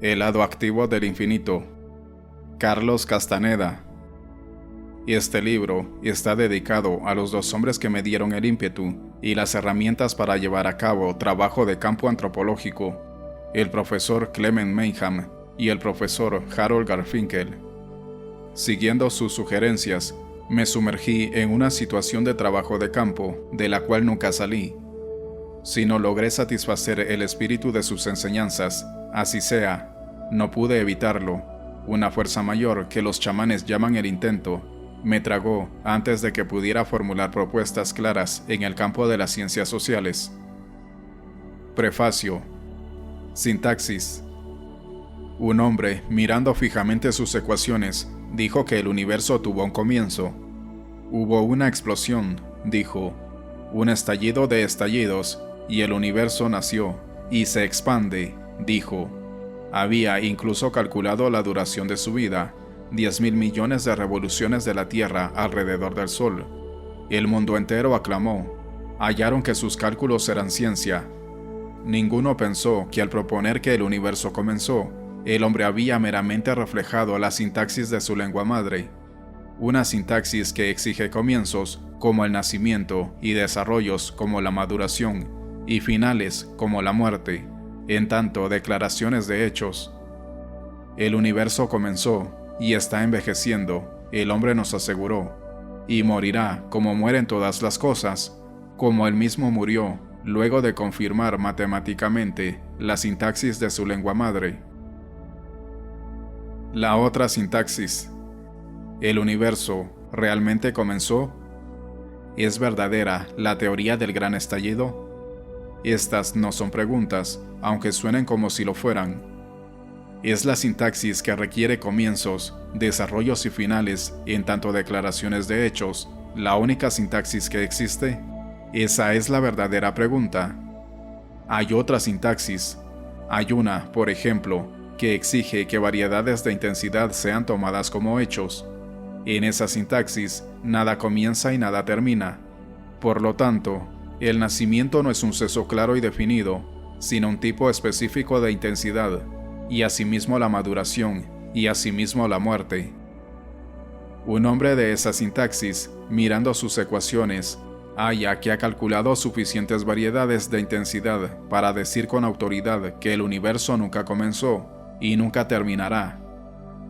El lado activo del infinito. Carlos Castaneda. Este libro está dedicado a los dos hombres que me dieron el ímpetu y las herramientas para llevar a cabo trabajo de campo antropológico, el profesor Clement Mayham y el profesor Harold Garfinkel. Siguiendo sus sugerencias, me sumergí en una situación de trabajo de campo de la cual nunca salí. Si no logré satisfacer el espíritu de sus enseñanzas, así sea, no pude evitarlo. Una fuerza mayor, que los chamanes llaman el intento, me tragó antes de que pudiera formular propuestas claras en el campo de las ciencias sociales. Prefacio. Sintaxis. Un hombre, mirando fijamente sus ecuaciones, dijo que el universo tuvo un comienzo. Hubo una explosión, dijo, un estallido de estallidos, y el universo nació, y se expande, dijo. Había incluso calculado la duración de su vida, 10.000 millones de revoluciones de la Tierra alrededor del Sol. El mundo entero aclamó. Hallaron que sus cálculos eran ciencia. Ninguno pensó que al proponer que el universo comenzó, el hombre había meramente reflejado la sintaxis de su lengua madre. Una sintaxis que exige comienzos, como el nacimiento, y desarrollos, como la maduración, y finales, como la muerte, en tanto declaraciones de hechos. El universo comenzó, y está envejeciendo, el hombre nos aseguró, y morirá como mueren todas las cosas, como él mismo murió, luego de confirmar matemáticamente la sintaxis de su lengua madre. La otra sintaxis. ¿El universo realmente comenzó? ¿Es verdadera la teoría del gran estallido? Estas no son preguntas, aunque suenen como si lo fueran. Es la sintaxis que requiere comienzos, desarrollos y finales, en tanto declaraciones de hechos, la única sintaxis que existe. Esa es la verdadera pregunta. Hay otra sintaxis. Hay una, por ejemplo, que exige que variedades de intensidad sean tomadas como hechos. En esa sintaxis, nada comienza y nada termina. Por lo tanto, el nacimiento no es un suceso claro y definido, sino un tipo específico de intensidad, y asimismo la maduración, y asimismo la muerte. Un hombre de esa sintaxis, mirando sus ecuaciones, halla que ha calculado suficientes variedades de intensidad para decir con autoridad que el universo nunca comenzó y nunca terminará,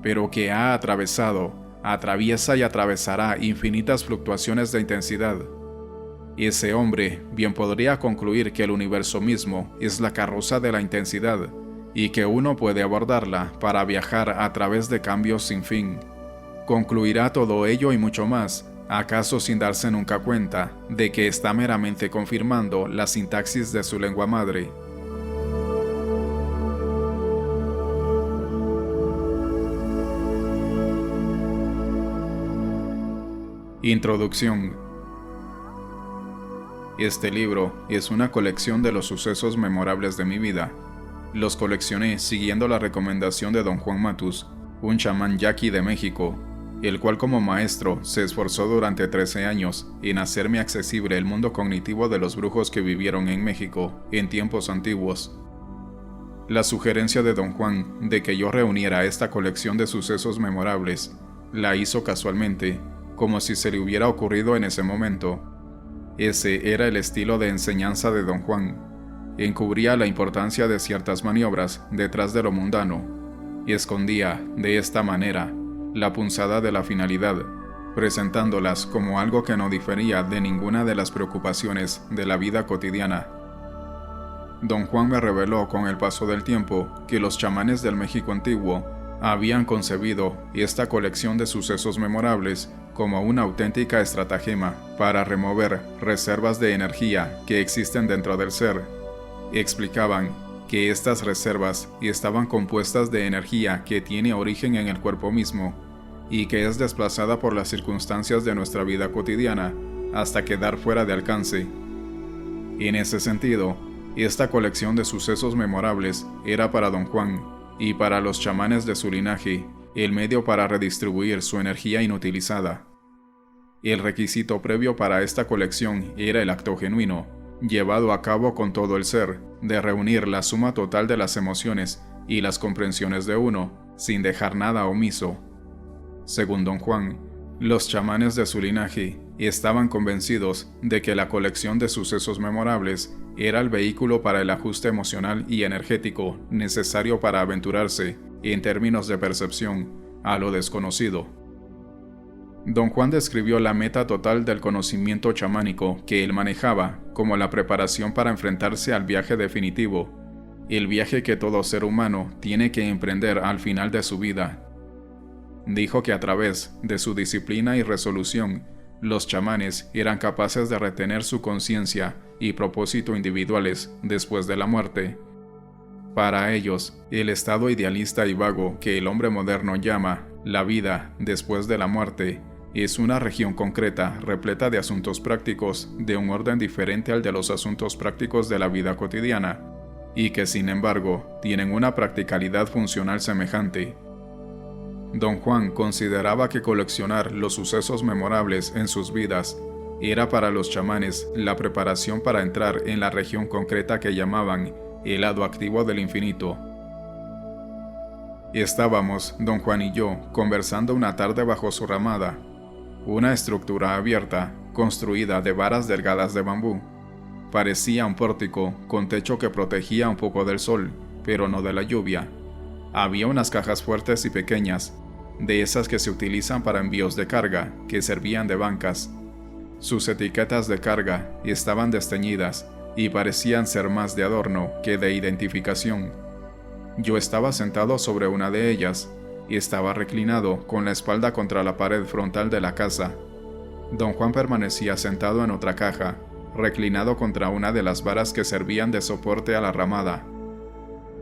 pero que ha atravesado, atraviesa y atravesará infinitas fluctuaciones de intensidad. Ese hombre bien podría concluir que el universo mismo es la carroza de la intensidad y que uno puede abordarla para viajar a través de cambios sin fin. Concluirá todo ello y mucho más, acaso sin darse nunca cuenta de que está meramente confirmando la sintaxis de su lengua madre. Introducción. Este libro es una colección de los sucesos memorables de mi vida. Los coleccioné siguiendo la recomendación de don Juan Matus, un chamán yaqui de México, el cual como maestro se esforzó durante 13 años en hacerme accesible el mundo cognitivo de los brujos que vivieron en México en tiempos antiguos. La sugerencia de don Juan de que yo reuniera esta colección de sucesos memorables la hizo casualmente, como si se le hubiera ocurrido en ese momento. Ese era el estilo de enseñanza de don Juan. Encubría la importancia de ciertas maniobras detrás de lo mundano, y escondía, de esta manera, la punzada de la finalidad, presentándolas como algo que no difería de ninguna de las preocupaciones de la vida cotidiana. Don Juan me reveló con el paso del tiempo que los chamanes del México antiguo habían concebido esta colección de sucesos memorables como una auténtica estratagema para remover reservas de energía que existen dentro del ser. Explicaban que estas reservas estaban compuestas de energía que tiene origen en el cuerpo mismo y que es desplazada por las circunstancias de nuestra vida cotidiana hasta quedar fuera de alcance. En ese sentido, esta colección de sucesos memorables era para don Juan y para los chamanes de su linaje el medio para redistribuir su energía inutilizada. El requisito previo para esta colección era el acto genuino, llevado a cabo con todo el ser, de reunir la suma total de las emociones y las comprensiones de uno, sin dejar nada omiso. Según don Juan, los chamanes de su linaje estaban convencidos de que la colección de sucesos memorables era el vehículo para el ajuste emocional y energético necesario para aventurarse, en términos de percepción, a lo desconocido. Don Juan describió la meta total del conocimiento chamánico que él manejaba como la preparación para enfrentarse al viaje definitivo, el viaje que todo ser humano tiene que emprender al final de su vida. Dijo que a través de su disciplina y resolución, los chamanes eran capaces de retener su conciencia y propósito individuales después de la muerte. Para ellos, el estado idealista y vago que el hombre moderno llama la vida después de la muerte es una región concreta repleta de asuntos prácticos de un orden diferente al de los asuntos prácticos de la vida cotidiana, y que sin embargo tienen una practicalidad funcional semejante. Don Juan consideraba que coleccionar los sucesos memorables en sus vidas era para los chamanes la preparación para entrar en la región concreta que llamaban el lado activo del infinito. Estábamos, don Juan y yo, conversando una tarde bajo su ramada, una estructura abierta, construida de varas delgadas de bambú. Parecía un pórtico con techo que protegía un poco del sol, pero no de la lluvia. Había unas cajas fuertes y pequeñas, de esas que se utilizan para envíos de carga, que servían de bancas. Sus etiquetas de carga estaban desteñidas y parecían ser más de adorno que de identificación. Yo estaba sentado sobre una de ellas y estaba reclinado con la espalda contra la pared frontal de la casa. Don Juan permanecía sentado en otra caja, reclinado contra una de las varas que servían de soporte a la ramada.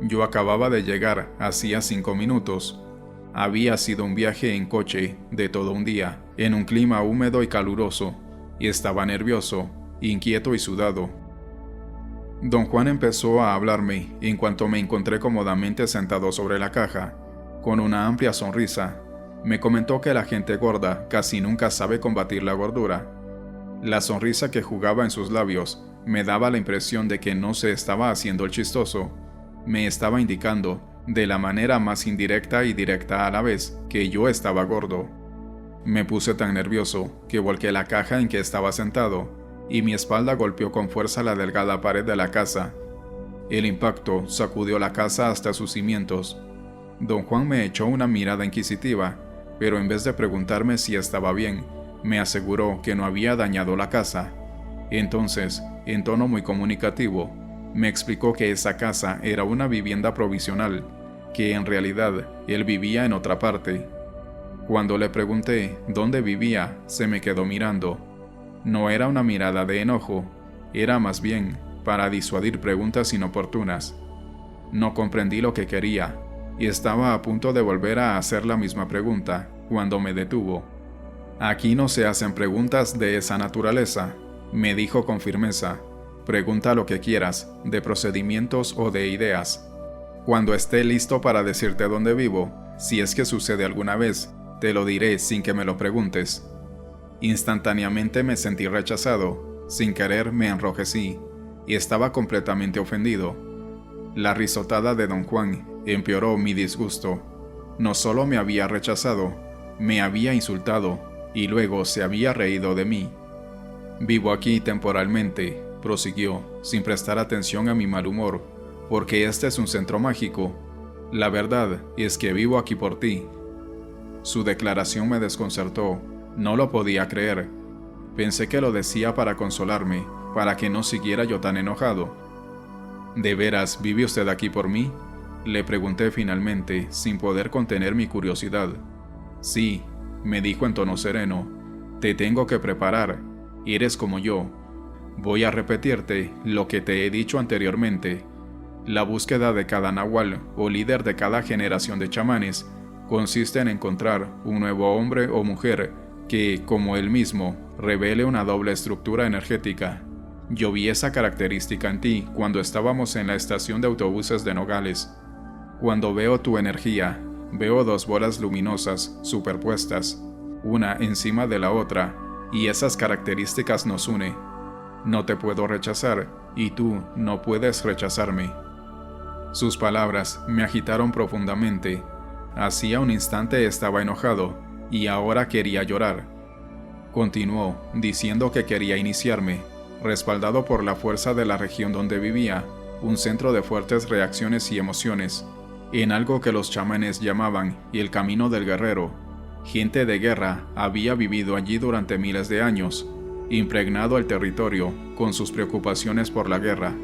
Yo acababa de llegar hacía 5 minutos. Había sido un viaje en coche de todo un día, en un clima húmedo y caluroso, y estaba nervioso, inquieto y sudado. Don Juan empezó a hablarme en cuanto me encontré cómodamente sentado sobre la caja. Con una amplia sonrisa, me comentó que la gente gorda casi nunca sabe combatir la gordura. La sonrisa que jugaba en sus labios me daba la impresión de que no se estaba haciendo el chistoso. Me estaba indicando, de la manera más indirecta y directa a la vez, que yo estaba gordo. Me puse tan nervioso que volqué la caja en que estaba sentado, y mi espalda golpeó con fuerza la delgada pared de la casa. El impacto sacudió la casa hasta sus cimientos. Don Juan me echó una mirada inquisitiva, pero en vez de preguntarme si estaba bien, me aseguró que no había dañado la casa. Entonces, en tono muy comunicativo, me explicó que esa casa era una vivienda provisional, que en realidad él vivía en otra parte. Cuando le pregunté dónde vivía, se me quedó mirando. No era una mirada de enojo, era más bien para disuadir preguntas inoportunas. No comprendí lo que quería, y estaba a punto de volver a hacer la misma pregunta, cuando me detuvo. «Aquí no se hacen preguntas de esa naturaleza», me dijo con firmeza. «Pregunta lo que quieras, de procedimientos o de ideas. Cuando esté listo para decirte dónde vivo, si es que sucede alguna vez, te lo diré sin que me lo preguntes». Instantáneamente me sentí rechazado, sin querer me enrojecí, y estaba completamente ofendido. La risotada de don Juan empeoró mi disgusto. No solo me había rechazado, me había insultado, y luego se había reído de mí. «Vivo aquí temporalmente», prosiguió, sin prestar atención a mi mal humor, «porque este es un centro mágico. La verdad es que vivo aquí por ti». Su declaración me desconcertó. No lo podía creer. Pensé que lo decía para consolarme, para que no siguiera yo tan enojado. «¿De veras vive usted aquí por mí?», le pregunté finalmente, sin poder contener mi curiosidad. «Sí», me dijo en tono sereno, «te tengo que preparar. Eres como yo. Voy a repetirte lo que te he dicho anteriormente. La búsqueda de cada nahual o líder de cada generación de chamanes consiste en encontrar un nuevo hombre o mujer que, como él mismo, revele una doble estructura energética. Yo vi esa característica en ti cuando estábamos en la estación de autobuses de Nogales. Cuando veo tu energía, veo 2 bolas luminosas superpuestas, una encima de la otra, y esas características nos unen. No te puedo rechazar, y tú no puedes rechazarme». Sus palabras me agitaron profundamente. Hacía un instante estaba enojado y ahora quería llorar. Continuó, diciendo que quería iniciarme, respaldado por la fuerza de la región donde vivía, un centro de fuertes reacciones y emociones, en algo que los chamanes llamaban el camino del guerrero. Gente de guerra había vivido allí durante miles de años, impregnado el territorio con sus preocupaciones por la guerra.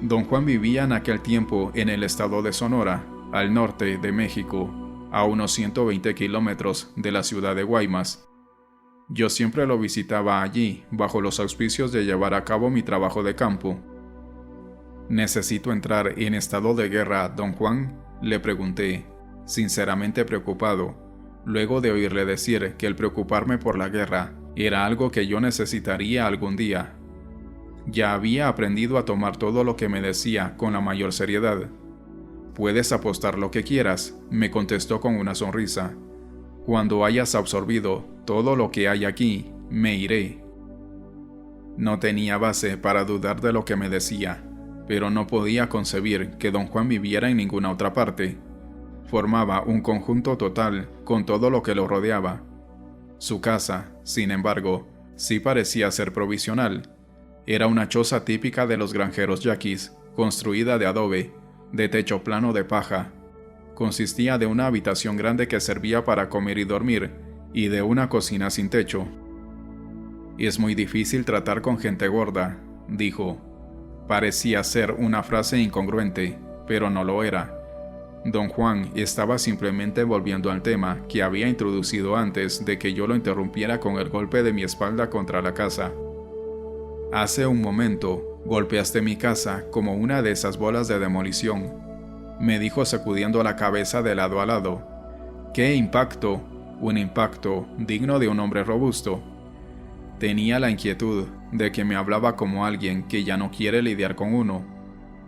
Don Juan vivía en aquel tiempo en el estado de Sonora, al norte de México, a unos 120 kilómetros de la ciudad de Guaymas. Yo siempre lo visitaba allí, bajo los auspicios de llevar a cabo mi trabajo de campo. ¿Necesito entrar en estado de guerra, don Juan?, le pregunté, sinceramente preocupado, luego de oírle decir que el preocuparme por la guerra era algo que yo necesitaría algún día. Ya había aprendido a tomar todo lo que me decía con la mayor seriedad. «Puedes apostar lo que quieras», me contestó con una sonrisa. «Cuando hayas absorbido todo lo que hay aquí, me iré». No tenía base para dudar de lo que me decía, pero no podía concebir que don Juan viviera en ninguna otra parte. Formaba un conjunto total con todo lo que lo rodeaba. Su casa, sin embargo, sí parecía ser provisional. Era una choza típica de los granjeros yaquis, construida de adobe, de techo plano de paja. Consistía de una habitación grande que servía para comer y dormir, y de una cocina sin techo. «Es muy difícil tratar con gente gorda», dijo. Parecía ser una frase incongruente, pero no lo era. Don Juan estaba simplemente volviendo al tema que había introducido antes de que yo lo interrumpiera con el golpe de mi espalda contra la casa. «Hace un momento golpeaste mi casa como una de esas bolas de demolición», me dijo sacudiendo la cabeza de lado a lado. «¡Qué impacto! Un impacto digno de un hombre robusto». Tenía la inquietud de que me hablaba como alguien que ya no quiere lidiar con uno.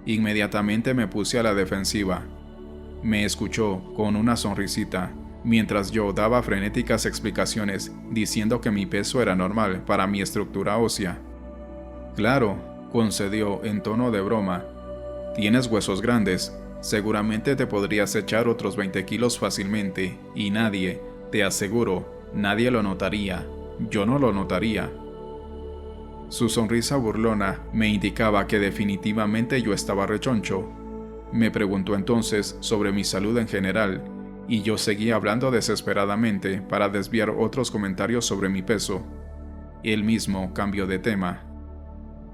Inmediatamente me puse a la defensiva. Me escuchó con una sonrisita, mientras yo daba frenéticas explicaciones diciendo que mi peso era normal para mi estructura ósea. «Claro», concedió en tono de broma. «Tienes huesos grandes, seguramente te podrías echar otros 20 kilos fácilmente, y nadie, te aseguro, nadie lo notaría. Yo no lo notaría». Su sonrisa burlona me indicaba que definitivamente yo estaba rechoncho. Me preguntó entonces sobre mi salud en general, y yo seguía hablando desesperadamente para desviar otros comentarios sobre mi peso. Él mismo cambió de tema.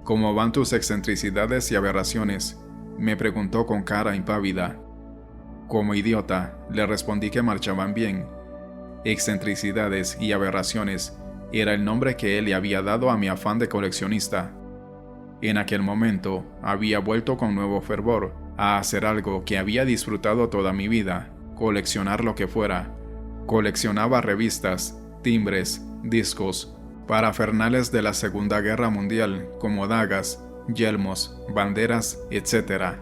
«¿Cómo van tus excentricidades y aberraciones?», me preguntó con cara impávida. Como idiota, le respondí que marchaban bien. Excentricidades y aberraciones era el nombre que él le había dado a mi afán de coleccionista. En aquel momento, había vuelto con nuevo fervor a hacer algo que había disfrutado toda mi vida, coleccionar lo que fuera. Coleccionaba revistas, timbres, discos, parafernales de la Segunda Guerra Mundial, como dagas, yelmos, banderas, etc.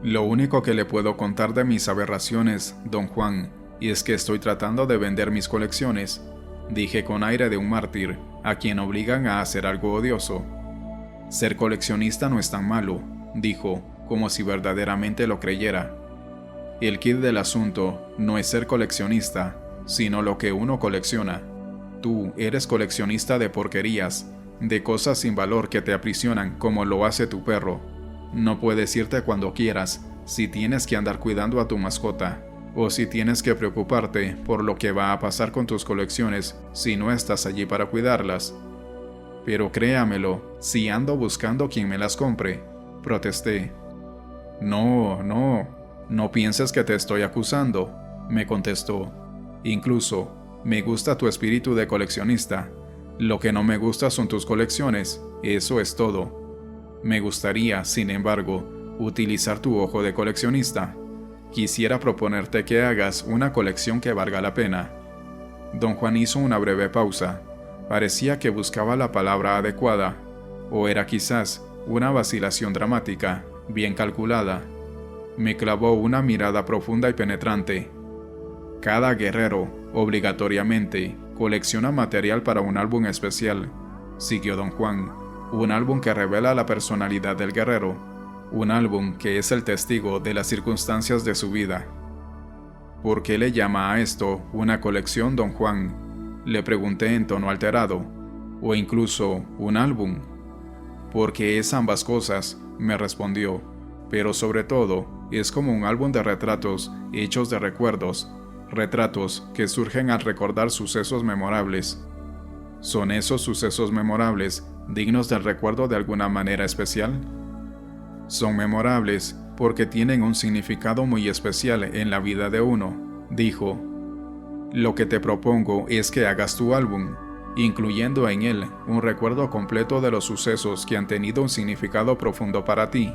«Lo único que le puedo contar de mis aberraciones, don Juan, es que estoy tratando de vender mis colecciones», dije con aire de un mártir, a quien obligan a hacer algo odioso. «Ser coleccionista no es tan malo», dijo, como si verdaderamente lo creyera. «El quid del asunto no es ser coleccionista, sino lo que uno colecciona. Tú eres coleccionista de porquerías, de cosas sin valor que te aprisionan como lo hace tu perro. No puedes irte cuando quieras, si tienes que andar cuidando a tu mascota, o si tienes que preocuparte por lo que va a pasar con tus colecciones si no estás allí para cuidarlas». «Pero créamelo, si ando buscando quien me las compre», protesté. No pienses que te estoy acusando», me contestó. «Incluso, me gusta tu espíritu de coleccionista. Lo que no me gusta son tus colecciones, eso es todo. Me gustaría, sin embargo, utilizar tu ojo de coleccionista. Quisiera proponerte que hagas una colección que valga la pena». Don Juan hizo una breve pausa. Parecía que buscaba la palabra adecuada, o era quizás una vacilación dramática, bien calculada. Me clavó una mirada profunda y penetrante. «Cada guerrero, obligatoriamente, colecciona material para un álbum especial», siguió don Juan, «un álbum que revela la personalidad del guerrero. un álbum que es el testigo de las circunstancias de su vida. ¿Por qué le llama a esto una colección, don Juan?, le pregunté en tono alterado, o incluso un álbum. Porque es ambas cosas, me respondió, pero sobre todo es como un álbum de retratos hechos de recuerdos, retratos que surgen al recordar sucesos memorables. ¿Son esos sucesos memorables dignos del recuerdo de alguna manera especial? Son memorables porque tienen un significado muy especial en la vida de uno, dijo. Lo que te propongo es que hagas tu álbum, incluyendo en él un recuerdo completo de los sucesos que han tenido un significado profundo para ti.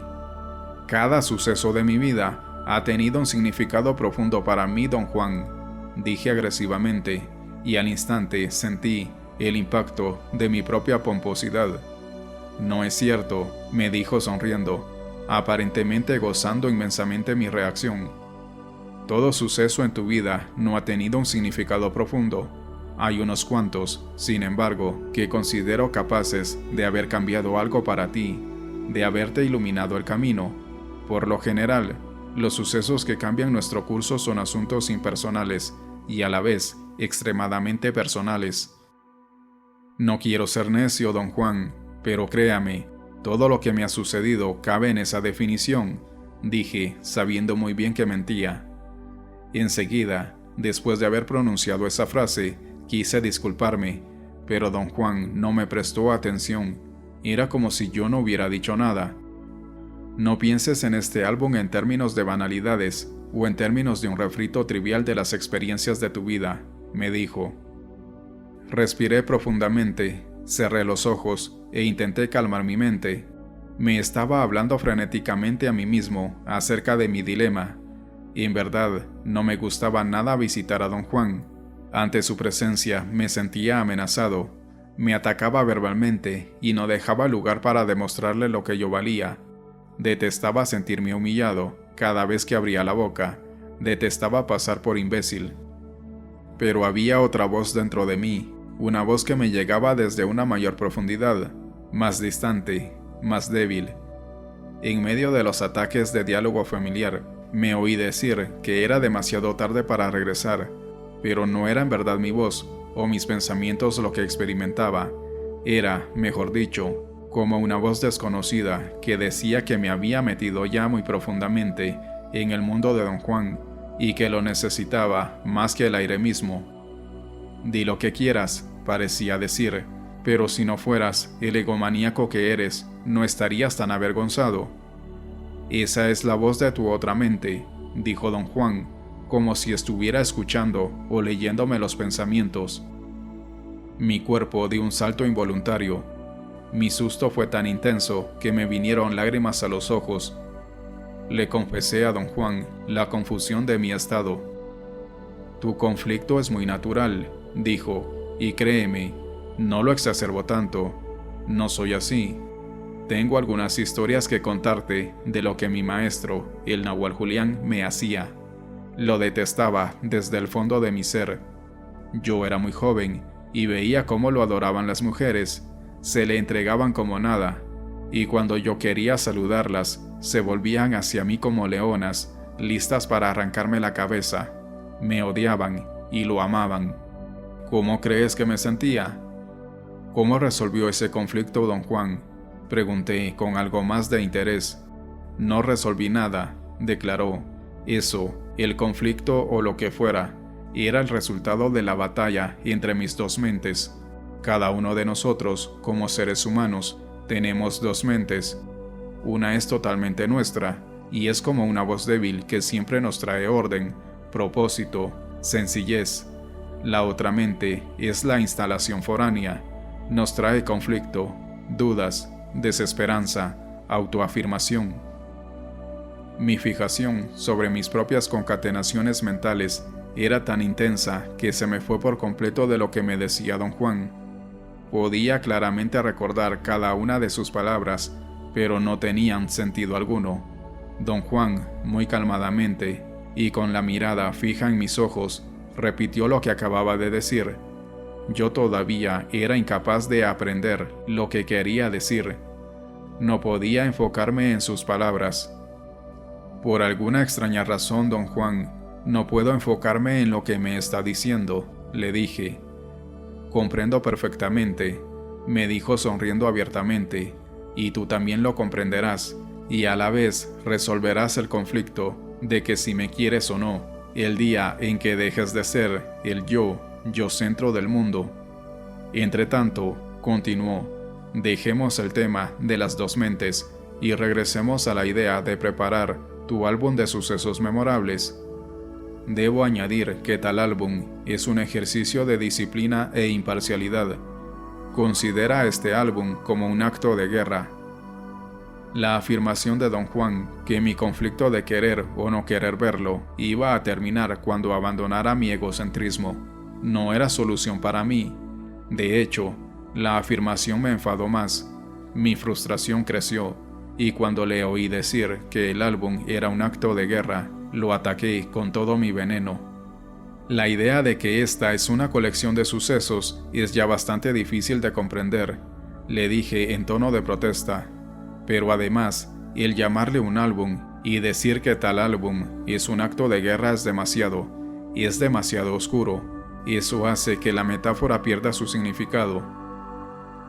Cada suceso de mi vida ha tenido un significado profundo para mí, don Juan, dije agresivamente, y al instante sentí el impacto de mi propia pomposidad. No es cierto, me dijo sonriendo, aparentemente gozando inmensamente mi reacción. Todo suceso en tu vida no ha tenido un significado profundo. Hay unos cuantos, sin embargo, que considero capaces de haber cambiado algo para ti, de haberte iluminado el camino. Por lo general, los sucesos que cambian nuestro curso son asuntos impersonales y a la vez extremadamente personales. No quiero ser necio, don Juan, pero créame, todo lo que me ha sucedido cabe en esa definición, dije, sabiendo muy bien que mentía. Enseguida, después de haber pronunciado esa frase, quise disculparme, pero don Juan no me prestó atención. Era como si yo no hubiera dicho nada. No pienses en este álbum en términos de banalidades o en términos de un refrito trivial de las experiencias de tu vida, me dijo. Respiré profundamente, cerré los ojos e intenté calmar mi mente. Me estaba hablando frenéticamente a mí mismo acerca de mi dilema. En verdad, no me gustaba nada visitar a don Juan. Ante su presencia me sentía amenazado. Me atacaba verbalmente y no dejaba lugar para demostrarle lo que yo valía. Detestaba sentirme humillado cada vez que abría la boca. Detestaba pasar por imbécil. Pero había otra voz dentro de mí, una voz que me llegaba desde una mayor profundidad, más distante, más débil. En medio de los ataques de diálogo familiar, me oí decir que era demasiado tarde para regresar, pero no era en verdad mi voz o mis pensamientos lo que experimentaba. Era, mejor dicho, como una voz desconocida que decía que me había metido ya muy profundamente en el mundo de don Juan y que lo necesitaba más que el aire mismo. Di lo que quieras, parecía decir, pero si no fueras el egomaníaco que eres, no estarías tan avergonzado. Esa es la voz de tu otra mente, dijo don Juan, como si estuviera escuchando o leyéndome los pensamientos. Mi cuerpo dio un salto involuntario. Mi susto fue tan intenso que me vinieron lágrimas a los ojos. Le confesé a don Juan la confusión de mi estado. Tu conflicto es muy natural, dijo, y créeme, no lo exacerbo tanto. No soy así. Tengo algunas historias que contarte de lo que mi maestro, el Nahual Julián, me hacía. Lo detestaba desde el fondo de mi ser. Yo era muy joven y veía cómo lo adoraban las mujeres, se le entregaban como nada, y cuando yo quería saludarlas, se volvían hacia mí como leonas, listas para arrancarme la cabeza. Me odiaban y lo amaban. ¿Cómo crees que me sentía? ¿Cómo resolvió ese conflicto don Juan?, pregunté con algo más de interés. No resolví nada, declaró. Eso, el conflicto o lo que fuera, era el resultado de la batalla entre mis dos mentes. Cada uno de nosotros, como seres humanos, tenemos dos mentes. Una es totalmente nuestra, y es como una voz débil que siempre nos trae orden, propósito, sencillez. La otra mente es la instalación foránea. Nos trae conflicto, dudas, desesperanza, autoafirmación. Mi fijación sobre mis propias concatenaciones mentales era tan intensa que se me fue por completo de lo que me decía don Juan. Podía claramente recordar cada una de sus palabras, pero no tenían sentido alguno. Don Juan, muy calmadamente, y con la mirada fija en mis ojos, repitió lo que acababa de decir. Yo todavía era incapaz de aprender lo que quería decir. No podía enfocarme en sus palabras. Por alguna extraña razón, don Juan, no puedo enfocarme en lo que me está diciendo, le dije. Comprendo perfectamente, me dijo sonriendo abiertamente, y tú también lo comprenderás, y a la vez resolverás el conflicto de que si me quieres o no, el día en que dejes de ser el yo centro del mundo. Entretanto, continuó, dejemos el tema de las dos mentes y regresemos a la idea de preparar tu álbum de sucesos memorables. Debo añadir que tal álbum es un ejercicio de disciplina e imparcialidad. Considera este álbum como un acto de guerra. La afirmación de don Juan que mi conflicto de querer o no querer verlo iba a terminar cuando abandonara mi egocentrismo no era solución para mí. De hecho, la afirmación me enfadó más. Mi frustración creció, y cuando le oí decir que el álbum era un acto de guerra, lo ataqué con todo mi veneno. La idea de que esta es una colección de sucesos es ya bastante difícil de comprender, le dije en tono de protesta. Pero además, el llamarle un álbum y decir que tal álbum es un acto de guerra es demasiado oscuro. Eso hace que la metáfora pierda su significado.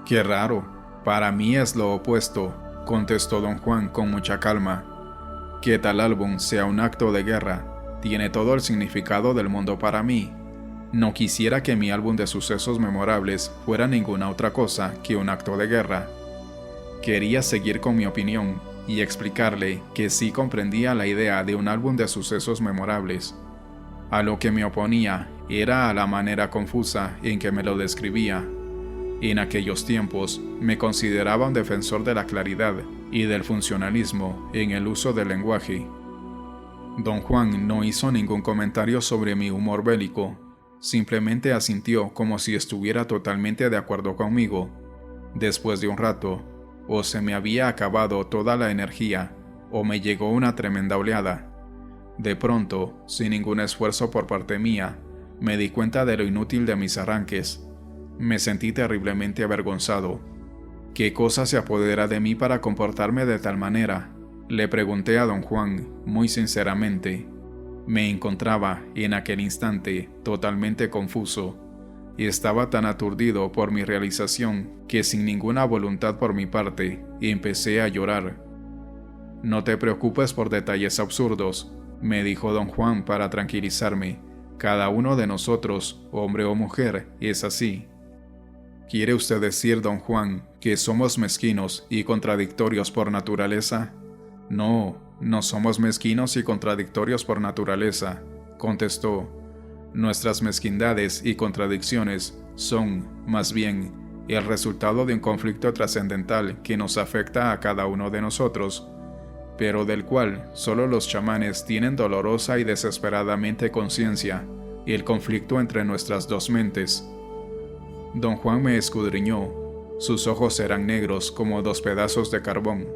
Qué raro, para mí es lo opuesto, contestó don Juan con mucha calma. Que tal álbum sea un acto de guerra tiene todo el significado del mundo para mí. No quisiera que mi álbum de sucesos memorables fuera ninguna otra cosa que un acto de guerra. Quería seguir con mi opinión y explicarle que sí comprendía la idea de un álbum de sucesos memorables. A lo que me oponía era a la manera confusa en que me lo describía. En aquellos tiempos me consideraba un defensor de la claridad y del funcionalismo en el uso del lenguaje. Don Juan no hizo ningún comentario sobre mi humor bélico, simplemente asintió como si estuviera totalmente de acuerdo conmigo. Después de un rato, o se me había acabado toda la energía, o me llegó una tremenda oleada. De pronto, sin ningún esfuerzo por parte mía, me di cuenta de lo inútil de mis arranques. Me sentí terriblemente avergonzado. ¿Qué cosa se apodera de mí para comportarme de tal manera? Le pregunté a don Juan, muy sinceramente. Me encontraba, en aquel instante, totalmente confuso. Y estaba tan aturdido por mi realización que sin ninguna voluntad por mi parte, empecé a llorar. No te preocupes por detalles absurdos, me dijo don Juan para tranquilizarme. Cada uno de nosotros, hombre o mujer, es así. ¿Quiere usted decir, don Juan, que somos mezquinos y contradictorios por naturaleza? No, no somos mezquinos y contradictorios por naturaleza, contestó. Nuestras mezquindades y contradicciones son, más bien, el resultado de un conflicto trascendental que nos afecta a cada uno de nosotros, pero del cual solo los chamanes tienen dolorosa y desesperadamente conciencia, el conflicto entre nuestras dos mentes. Don Juan me escudriñó, sus ojos eran negros como dos pedazos de carbón.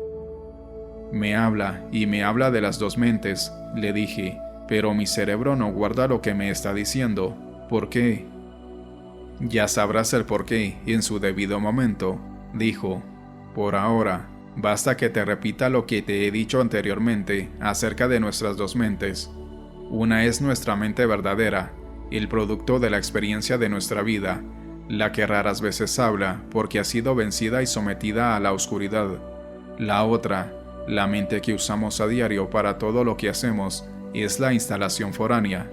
Me habla y me habla de las dos mentes, le dije, pero mi cerebro no guarda lo que me está diciendo. ¿Por qué? Ya sabrás el por qué en su debido momento, dijo. Por ahora, basta que te repita lo que te he dicho anteriormente acerca de nuestras dos mentes. Una es nuestra mente verdadera, el producto de la experiencia de nuestra vida, la que raras veces habla porque ha sido vencida y sometida a la oscuridad. La otra, la mente que usamos a diario para todo lo que hacemos, es la instalación foránea.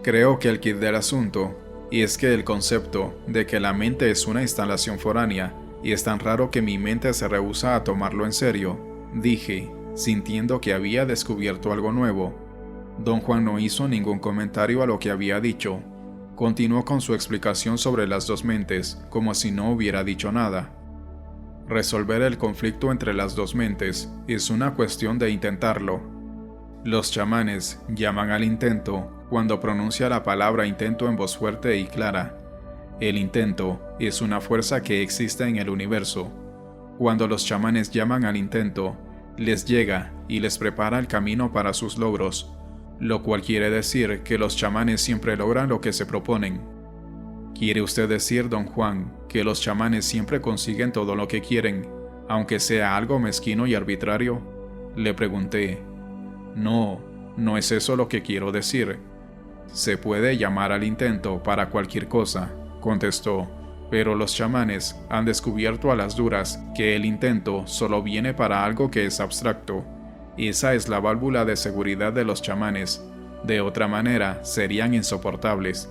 Creo que el quid del asunto es que el concepto de que la mente es una instalación foránea y es tan raro que mi mente se rehúsa a tomarlo en serio, dije, sintiendo que había descubierto algo nuevo. Don Juan no hizo ningún comentario a lo que había dicho. Continuó con su explicación sobre las dos mentes, como si no hubiera dicho nada. Resolver el conflicto entre las dos mentes es una cuestión de intentarlo. Los chamanes llaman al intento cuando pronuncia la palabra intento en voz fuerte y clara. El intento es una fuerza que existe en el universo. Cuando los chamanes llaman al intento, les llega y les prepara el camino para sus logros, lo cual quiere decir que los chamanes siempre logran lo que se proponen. ¿Quiere usted decir, don Juan, que los chamanes siempre consiguen todo lo que quieren? aunque sea algo mezquino y arbitrario? Le pregunté. No, no es eso lo que quiero decir. Se puede llamar al intento para cualquier cosa, contestó, pero los chamanes han descubierto a las duras que el intento solo viene para algo que es abstracto. Esa es la válvula de seguridad de los chamanes. De otra manera, serían insoportables.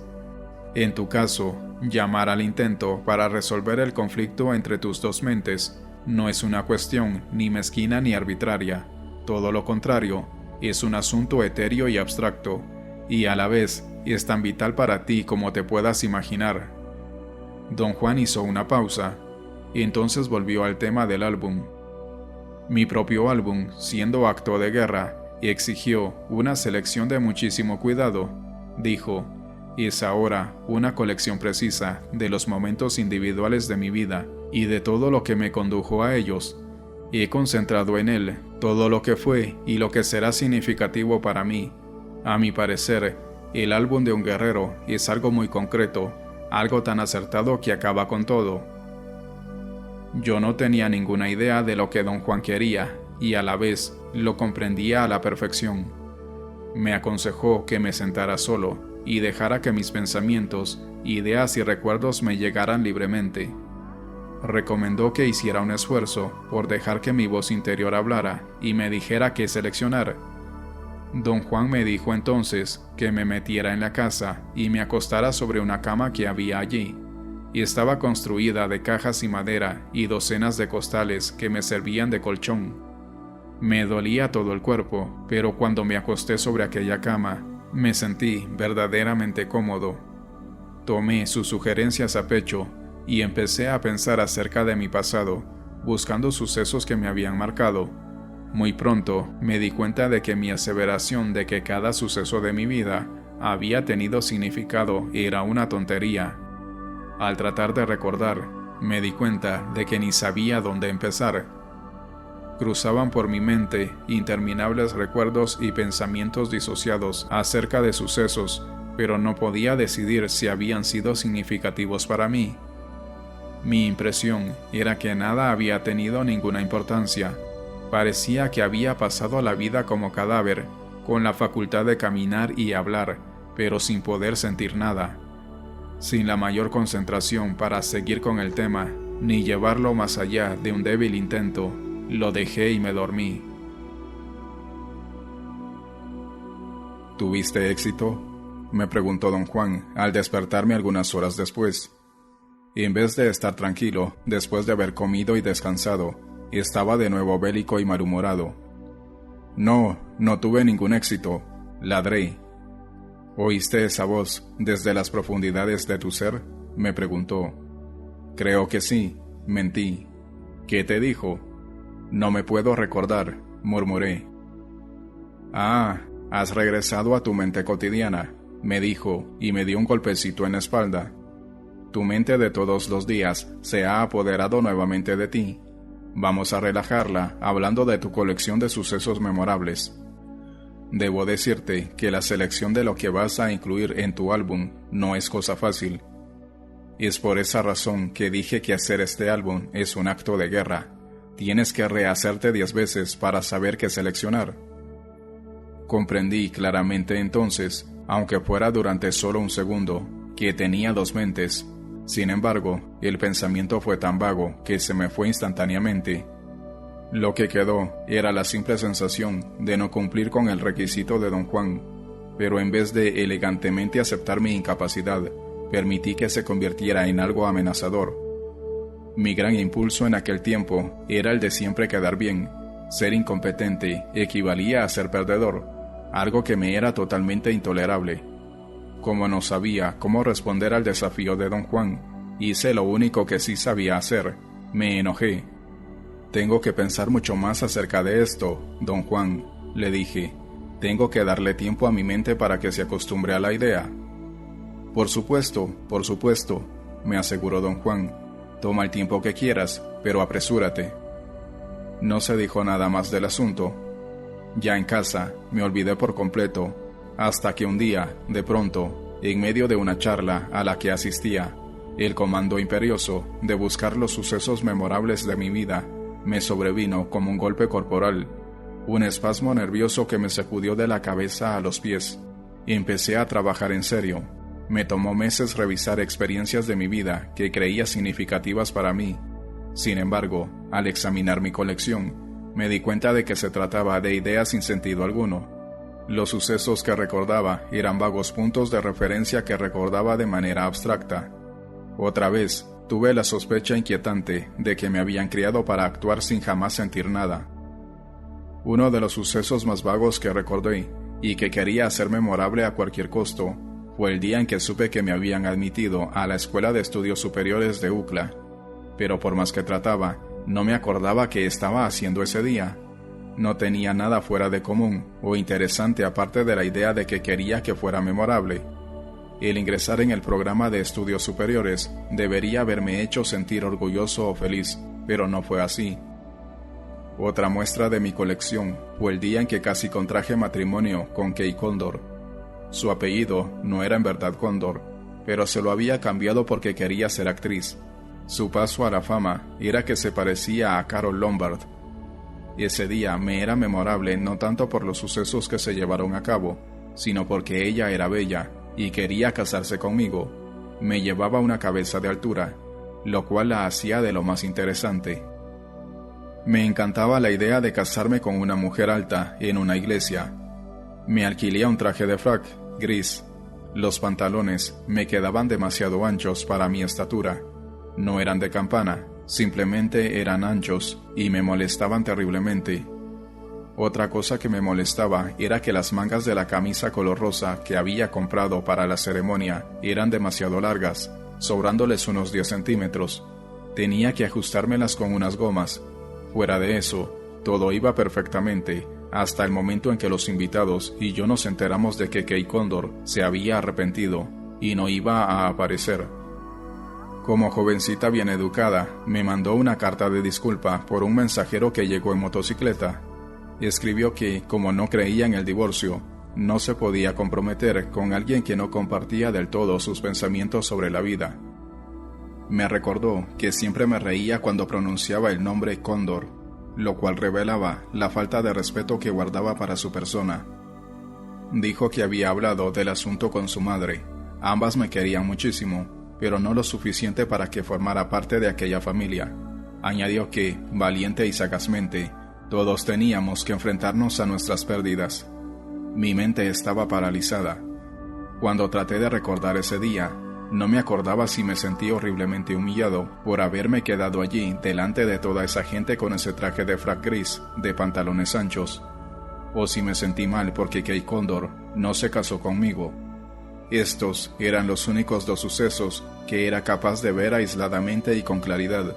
En tu caso, llamar al intento para resolver el conflicto entre tus dos mentes no es una cuestión ni mezquina ni arbitraria. Todo lo contrario, es un asunto etéreo y abstracto, y a la vez es tan vital para ti como te puedas imaginar. Don Juan hizo una pausa, y entonces volvió al tema del álbum. Mi propio álbum, siendo acto de guerra, exigió una selección de muchísimo cuidado, dijo. Es ahora una colección precisa de los momentos individuales de mi vida y de todo lo que me condujo a ellos. He concentrado en él todo lo que fue y lo que será significativo para mí. A mi parecer, el álbum de un guerrero es algo muy concreto, algo tan acertado que acaba con todo. Yo no tenía ninguna idea de lo que don Juan quería y a la vez lo comprendía a la perfección. Me aconsejó que me sentara solo y dejara que mis pensamientos, ideas y recuerdos me llegaran libremente. Recomendó que hiciera un esfuerzo por dejar que mi voz interior hablara y me dijera qué seleccionar. Don Juan me dijo entonces que me metiera en la casa y me acostara sobre una cama que había allí, y estaba construida de cajas y madera y docenas de costales que me servían de colchón. Me dolía todo el cuerpo, pero cuando me acosté sobre aquella cama, me sentí verdaderamente cómodo. Tomé sus sugerencias a pecho y empecé a pensar acerca de mi pasado, buscando sucesos que me habían marcado. Muy pronto me di cuenta de que mi aseveración de que cada suceso de mi vida había tenido significado era una tontería. Al tratar de recordar, me di cuenta de que ni sabía dónde empezar. Cruzaban por mi mente interminables recuerdos y pensamientos disociados acerca de sucesos, pero no podía decidir si habían sido significativos para mí. Mi impresión era que nada había tenido ninguna importancia. Parecía que había pasado la vida como cadáver, con la facultad de caminar y hablar, pero sin poder sentir nada. Sin la mayor concentración para seguir con el tema, ni llevarlo más allá de un débil intento, lo dejé y me dormí. ¿Tuviste éxito?, me preguntó don Juan al despertarme algunas horas después. En vez de estar tranquilo, después de haber comido y descansado, estaba de nuevo bélico y malhumorado. No tuve ningún éxito, ladré. ¿Oíste esa voz desde las profundidades de tu ser?, me preguntó. Creo que sí, mentí. ¿Qué te dijo? No me puedo recordar, murmuré. Ah, has regresado a tu mente cotidiana, me dijo y me dio un golpecito en la espalda. Tu mente de todos los días se ha apoderado nuevamente de ti. Vamos a relajarla hablando de tu colección de sucesos memorables. Debo decirte que la selección de lo que vas a incluir en tu álbum no es cosa fácil. Es por esa razón que dije que hacer este álbum es un acto de guerra. Tienes que rehacerte 10 veces para saber qué seleccionar. Comprendí claramente entonces, aunque fuera durante solo un segundo, que tenía dos mentes. Sin embargo, el pensamiento fue tan vago que se me fue instantáneamente. Lo que quedó era la simple sensación de no cumplir con el requisito de don Juan, pero en vez de elegantemente aceptar mi incapacidad, permití que se convirtiera en algo amenazador. Mi gran impulso en aquel tiempo era el de siempre quedar bien. Ser incompetente equivalía a ser perdedor, algo que me era totalmente intolerable. Como no sabía cómo responder al desafío de don Juan, hice lo único que sí sabía hacer: me enojé. Tengo que pensar mucho más acerca de esto, don Juan, le dije. Tengo que darle tiempo a mi mente para que se acostumbre a la idea. Por supuesto, me aseguró don Juan. Toma el tiempo que quieras, pero apresúrate. No se dijo nada más del asunto. Ya en casa, me olvidé por completo, hasta que un día, de pronto, en medio de una charla a la que asistía, el comando imperioso de buscar los sucesos memorables de mi vida me sobrevino como un golpe corporal, un espasmo nervioso que me sacudió de la cabeza a los pies. Empecé a trabajar en serio. Me tomó meses revisar experiencias de mi vida que creía significativas para mí. Sin embargo, al examinar mi colección, me di cuenta de que se trataba de ideas sin sentido alguno. Los sucesos que recordaba eran vagos puntos de referencia que recordaba de manera abstracta. Otra vez, tuve la sospecha inquietante de que me habían criado para actuar sin jamás sentir nada. Uno de los sucesos más vagos que recordé y que quería hacer memorable a cualquier costo fue el día en que supe que me habían admitido a la Escuela de Estudios Superiores de UCLA. Pero por más que trataba, no me acordaba qué estaba haciendo ese día. No tenía nada fuera de común o interesante aparte de la idea de que quería que fuera memorable. El ingresar en el programa de estudios superiores debería haberme hecho sentir orgulloso o feliz, pero no fue así. Otra muestra de mi colección fue el día en que casi contraje matrimonio con Kay Condor. Su apellido no era en verdad Condor, pero se lo había cambiado porque quería ser actriz. Su paso a la fama era que se parecía a Carole Lombard. Ese día me era memorable no tanto por los sucesos que se llevaron a cabo, sino porque ella era bella y quería casarse conmigo. Me llevaba una cabeza de altura, lo cual la hacía de lo más interesante. Me encantaba la idea de casarme con una mujer alta en una iglesia. Me alquilé un traje de frac gris. Los pantalones me quedaban demasiado anchos para mi estatura. No eran de campana, simplemente eran anchos y me molestaban terriblemente. Otra cosa que me molestaba era que las mangas de la camisa color rosa que había comprado para la ceremonia eran demasiado largas, sobrándoles unos 10 centímetros. Tenía que ajustármelas con unas gomas. Fuera de eso, todo iba perfectamente, hasta el momento en que los invitados y yo nos enteramos de que Kay Condor se había arrepentido y no iba a aparecer. Como jovencita bien educada, me mandó una carta de disculpa por un mensajero que llegó en motocicleta. Escribió que, como no creía en el divorcio, no se podía comprometer con alguien que no compartía del todo sus pensamientos sobre la vida. Me recordó que siempre me reía cuando pronunciaba el nombre Condor, lo cual revelaba la falta de respeto que guardaba para su persona. Dijo que había hablado del asunto con su madre. Ambas me querían muchísimo, pero no lo suficiente para que formara parte de aquella familia. Añadió que, valiente y sagazmente, todos teníamos que enfrentarnos a nuestras pérdidas. Mi mente estaba paralizada. Cuando traté de recordar ese día, no me acordaba si me sentí horriblemente humillado por haberme quedado allí delante de toda esa gente con ese traje de frac gris de pantalones anchos, o si me sentí mal porque Kay Condor no se casó conmigo. Estos eran los únicos dos sucesos que era capaz de ver aisladamente y con claridad.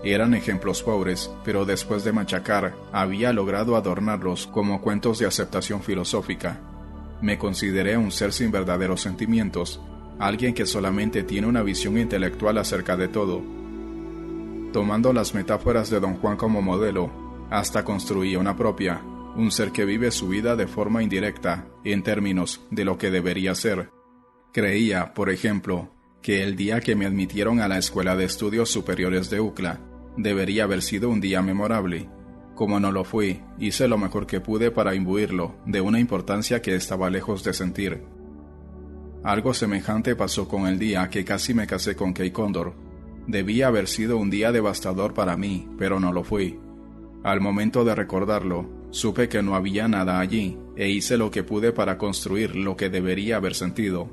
Eran ejemplos pobres, pero después de machacar, había logrado adornarlos como cuentos de aceptación filosófica. Me consideré un ser sin verdaderos sentimientos, alguien que solamente tiene una visión intelectual acerca de todo. Tomando las metáforas de Don Juan como modelo, hasta construí una propia, un ser que vive su vida de forma indirecta, en términos de lo que debería ser. Creía, por ejemplo, que el día que me admitieron a la Escuela de Estudios Superiores de UCLA debería haber sido un día memorable. Como no lo fue, hice lo mejor que pude para imbuirlo de una importancia que estaba lejos de sentir. Algo semejante pasó con el día que casi me casé con Kay Condor. Debía haber sido un día devastador para mí, pero no lo fue. Al momento de recordarlo, supe que no había nada allí, e hice lo que pude para construir lo que debería haber sentido.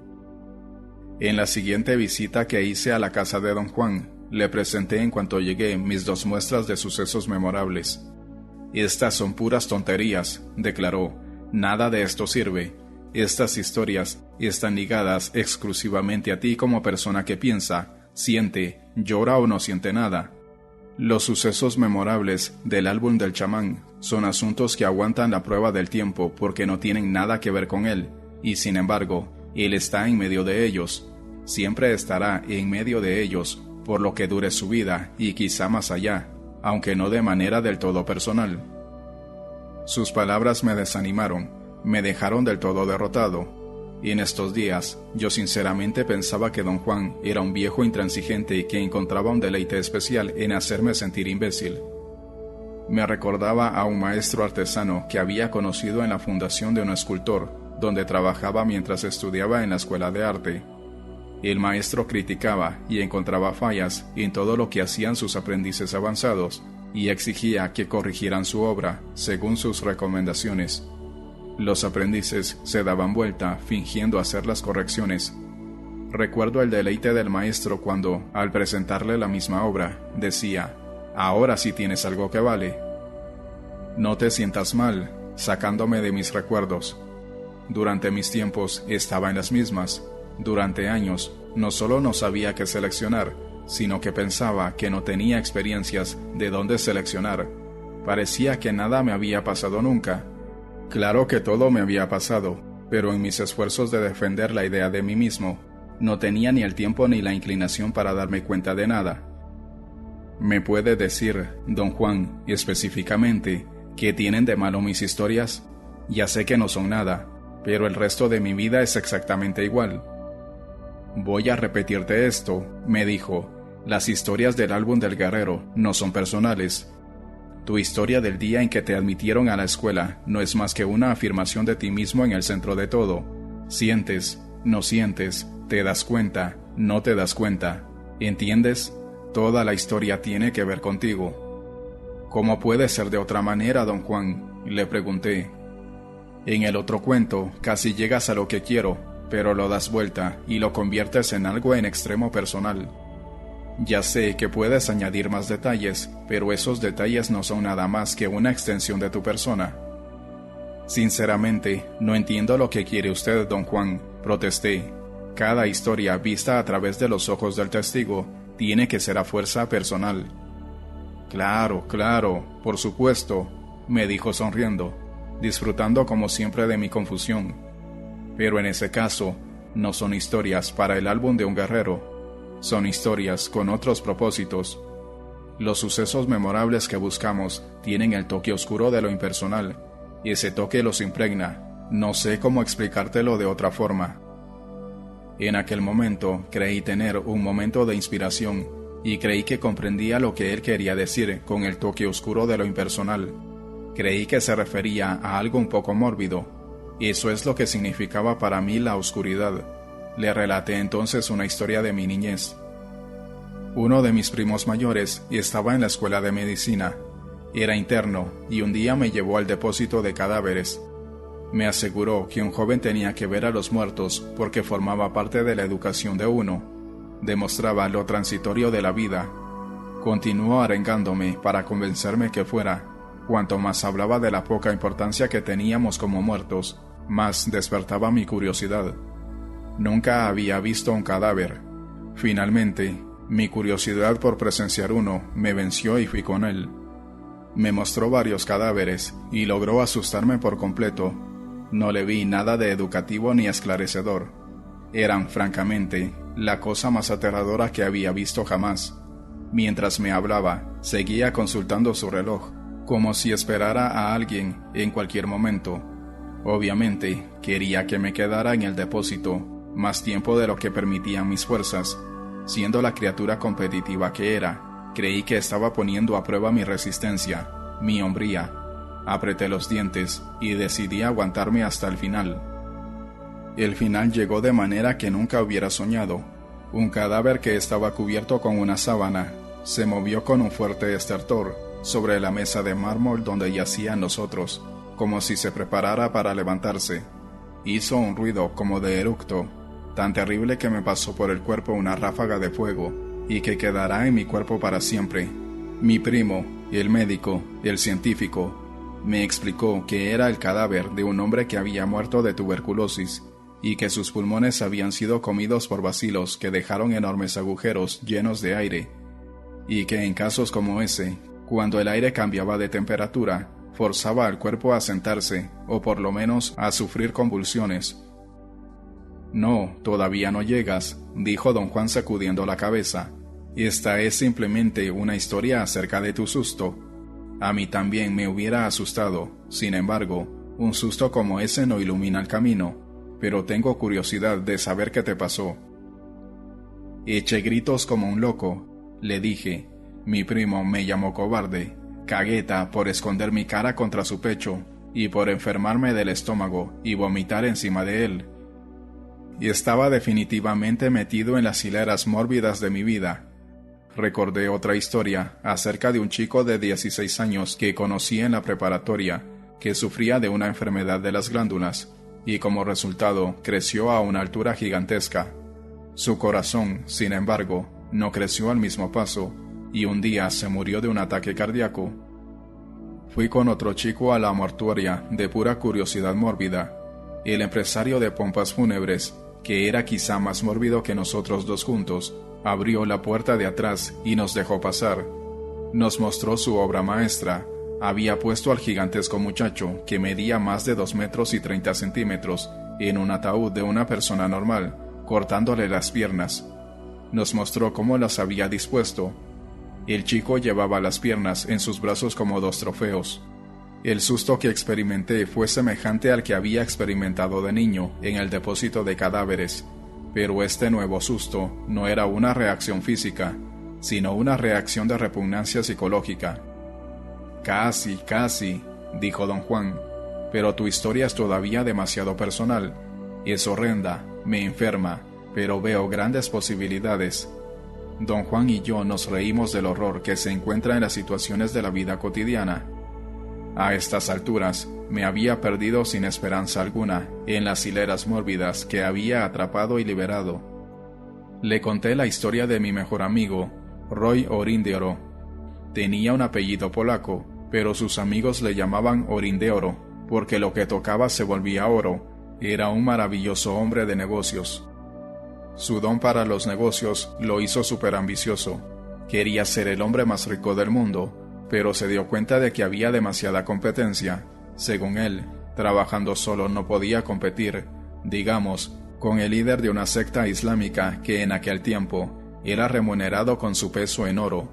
En la siguiente visita que hice a la casa de Don Juan, le presenté en cuanto llegué mis 2 muestras de sucesos memorables. «Estas son puras tonterías», declaró. «Nada de esto sirve. Estas historias están ligadas exclusivamente a ti como persona que piensa, siente, llora o no siente nada. Los sucesos memorables del álbum del chamán son asuntos que aguantan la prueba del tiempo porque no tienen nada que ver con él, y sin embargo, él está en medio de ellos. Siempre estará en medio de ellos, por lo que dure su vida y quizá más allá, aunque no de manera del todo personal». Sus palabras me desanimaron, me dejaron del todo derrotado. Y en estos días, yo sinceramente pensaba que Don Juan era un viejo intransigente que encontraba un deleite especial en hacerme sentir imbécil. Me recordaba a un maestro artesano que había conocido en la fundación de un escultor, donde trabajaba mientras estudiaba en la escuela de arte. El maestro criticaba y encontraba fallas en todo lo que hacían sus aprendices avanzados y exigía que corrigieran su obra según sus recomendaciones. Los aprendices se daban vuelta fingiendo hacer las correcciones. Recuerdo el deleite del maestro cuando, al presentarle la misma obra, decía: «Ahora sí tienes algo que vale». No te sientas mal, sacándome de mis recuerdos. Durante mis tiempos estaba en las mismas. Durante años, no solo no sabía qué seleccionar, sino que pensaba que no tenía experiencias de dónde seleccionar. Parecía que nada me había pasado nunca. Claro que todo me había pasado, pero en mis esfuerzos de defender la idea de mí mismo, no tenía ni el tiempo ni la inclinación para darme cuenta de nada. ¿Me puede decir, don Juan, específicamente, qué tienen de malo mis historias? Ya sé que no son nada, pero el resto de mi vida es exactamente igual. Voy a repetirte esto, me dijo. Las historias del álbum del guerrero no son personales. Tu historia del día en que te admitieron a la escuela no es más que una afirmación de ti mismo en el centro de todo. Sientes, no sientes, te das cuenta, no te das cuenta. ¿Entiendes? Toda la historia tiene que ver contigo. ¿Cómo puede ser de otra manera, don Juan?, le pregunté. En el otro cuento casi llegas a lo que quiero, pero lo das vuelta y lo conviertes en algo en extremo personal. Ya sé que puedes añadir más detalles, pero esos detalles no son nada más que una extensión de tu persona. Sinceramente, no entiendo lo que quiere usted, don Juan, protesté. Cada historia vista a través de los ojos del testigo tiene que ser a fuerza personal. Claro, por supuesto, me dijo sonriendo, disfrutando como siempre de mi confusión. Pero en ese caso, no son historias para el álbum de un guerrero, son historias con otros propósitos. Los sucesos memorables que buscamos tienen el toque oscuro de lo impersonal, y ese toque los impregna. No sé cómo explicártelo de otra forma. En aquel momento creí tener un momento de inspiración y creí que comprendía lo que él quería decir con el toque oscuro de lo impersonal. Creí que se refería a algo un poco mórbido. Eso es lo que significaba para mí la oscuridad. Le relaté entonces una historia de mi niñez. Uno de mis primos mayores estaba en la escuela de medicina. Era interno y un día me llevó al depósito de cadáveres. Me aseguró que un joven tenía que ver a los muertos porque formaba parte de la educación de uno. Demostraba lo transitorio de la vida. Continuó arengándome para convencerme que fuera. Cuanto más hablaba de la poca importancia que teníamos como muertos, más despertaba mi curiosidad. Nunca había visto un cadáver. Finalmente, mi curiosidad por presenciar uno me venció y fui con él. Me mostró varios cadáveres y logró asustarme por completo. No le vi nada de educativo ni esclarecedor. Eran, francamente, la cosa más aterradora que había visto jamás. Mientras me hablaba, seguía consultando su reloj, como si esperara a alguien en cualquier momento. Obviamente, quería que me quedara en el depósito más tiempo de lo que permitían mis fuerzas. Siendo la criatura competitiva que era, creí que estaba poniendo a prueba mi resistencia, mi hombría. Apreté los dientes y decidí aguantarme hasta el final. El final llegó de manera que nunca hubiera soñado. Un cadáver que estaba cubierto con una sábana se movió con un fuerte estertor sobre la mesa de mármol donde yacían los otros, como si se preparara para levantarse. Hizo un ruido como de eructo, tan terrible que me pasó por el cuerpo una ráfaga de fuego y que quedará en mi cuerpo para siempre. Mi primo, el médico, el científico, me explicó que era el cadáver de un hombre que había muerto de tuberculosis y que sus pulmones habían sido comidos por bacilos que dejaron enormes agujeros llenos de aire, y que en casos como ese, cuando el aire cambiaba de temperatura, forzaba al cuerpo a sentarse o por lo menos a sufrir convulsiones. No, todavía no llegas, dijo don Juan sacudiendo la cabeza. Esta es simplemente una historia acerca de tu susto. A mí también me hubiera asustado, sin embargo, un susto como ese no ilumina el camino, pero tengo curiosidad de saber qué te pasó. Eché gritos como un loco, le dije. Mi primo me llamó cobarde. cagueta por esconder mi cara contra su pecho y por enfermarme del estómago y vomitar encima de él. Y estaba definitivamente metido en las hileras mórbidas de mi vida. Recordé otra historia acerca de un chico de 16 años que conocí en la preparatoria, que sufría de una enfermedad de las glándulas, y como resultado creció a una altura gigantesca. Su corazón, sin embargo, no creció al mismo paso, y un día se murió de un ataque cardíaco. Fui con otro chico a la mortuoria de pura curiosidad mórbida. El empresario de pompas fúnebres, que era quizá más mórbido que nosotros dos juntos, abrió la puerta de atrás y nos dejó pasar. Nos mostró su obra maestra. Había puesto al gigantesco muchacho, que medía más de 2 metros y 30 centímetros, en un ataúd de una persona normal, cortándole las piernas. Nos mostró cómo las había dispuesto. El chico llevaba las piernas en sus brazos como 2 trofeos. El susto que experimenté fue semejante al que había experimentado de niño en el depósito de cadáveres, pero este nuevo susto no era una reacción física, sino una reacción de repugnancia psicológica. Casi, dijo don Juan, pero tu historia es todavía demasiado personal. Es horrenda, me enferma, pero veo grandes posibilidades. Don Juan y yo nos reímos del horror que se encuentra en las situaciones de la vida cotidiana. A estas alturas, me había perdido sin esperanza alguna en las hileras mórbidas que había atrapado y liberado. Le conté la historia de mi mejor amigo, Roy Orindeoro. Tenía un apellido polaco, pero sus amigos le llamaban Orindeoro, porque lo que tocaba se volvía oro. Era un maravilloso hombre de negocios. Su don para los negocios lo hizo superambicioso. Quería ser el hombre más rico del mundo, pero se dio cuenta de que había demasiada competencia. Según él, trabajando solo no podía competir, digamos, con el líder de una secta islámica que en aquel tiempo era remunerado con su peso en oro.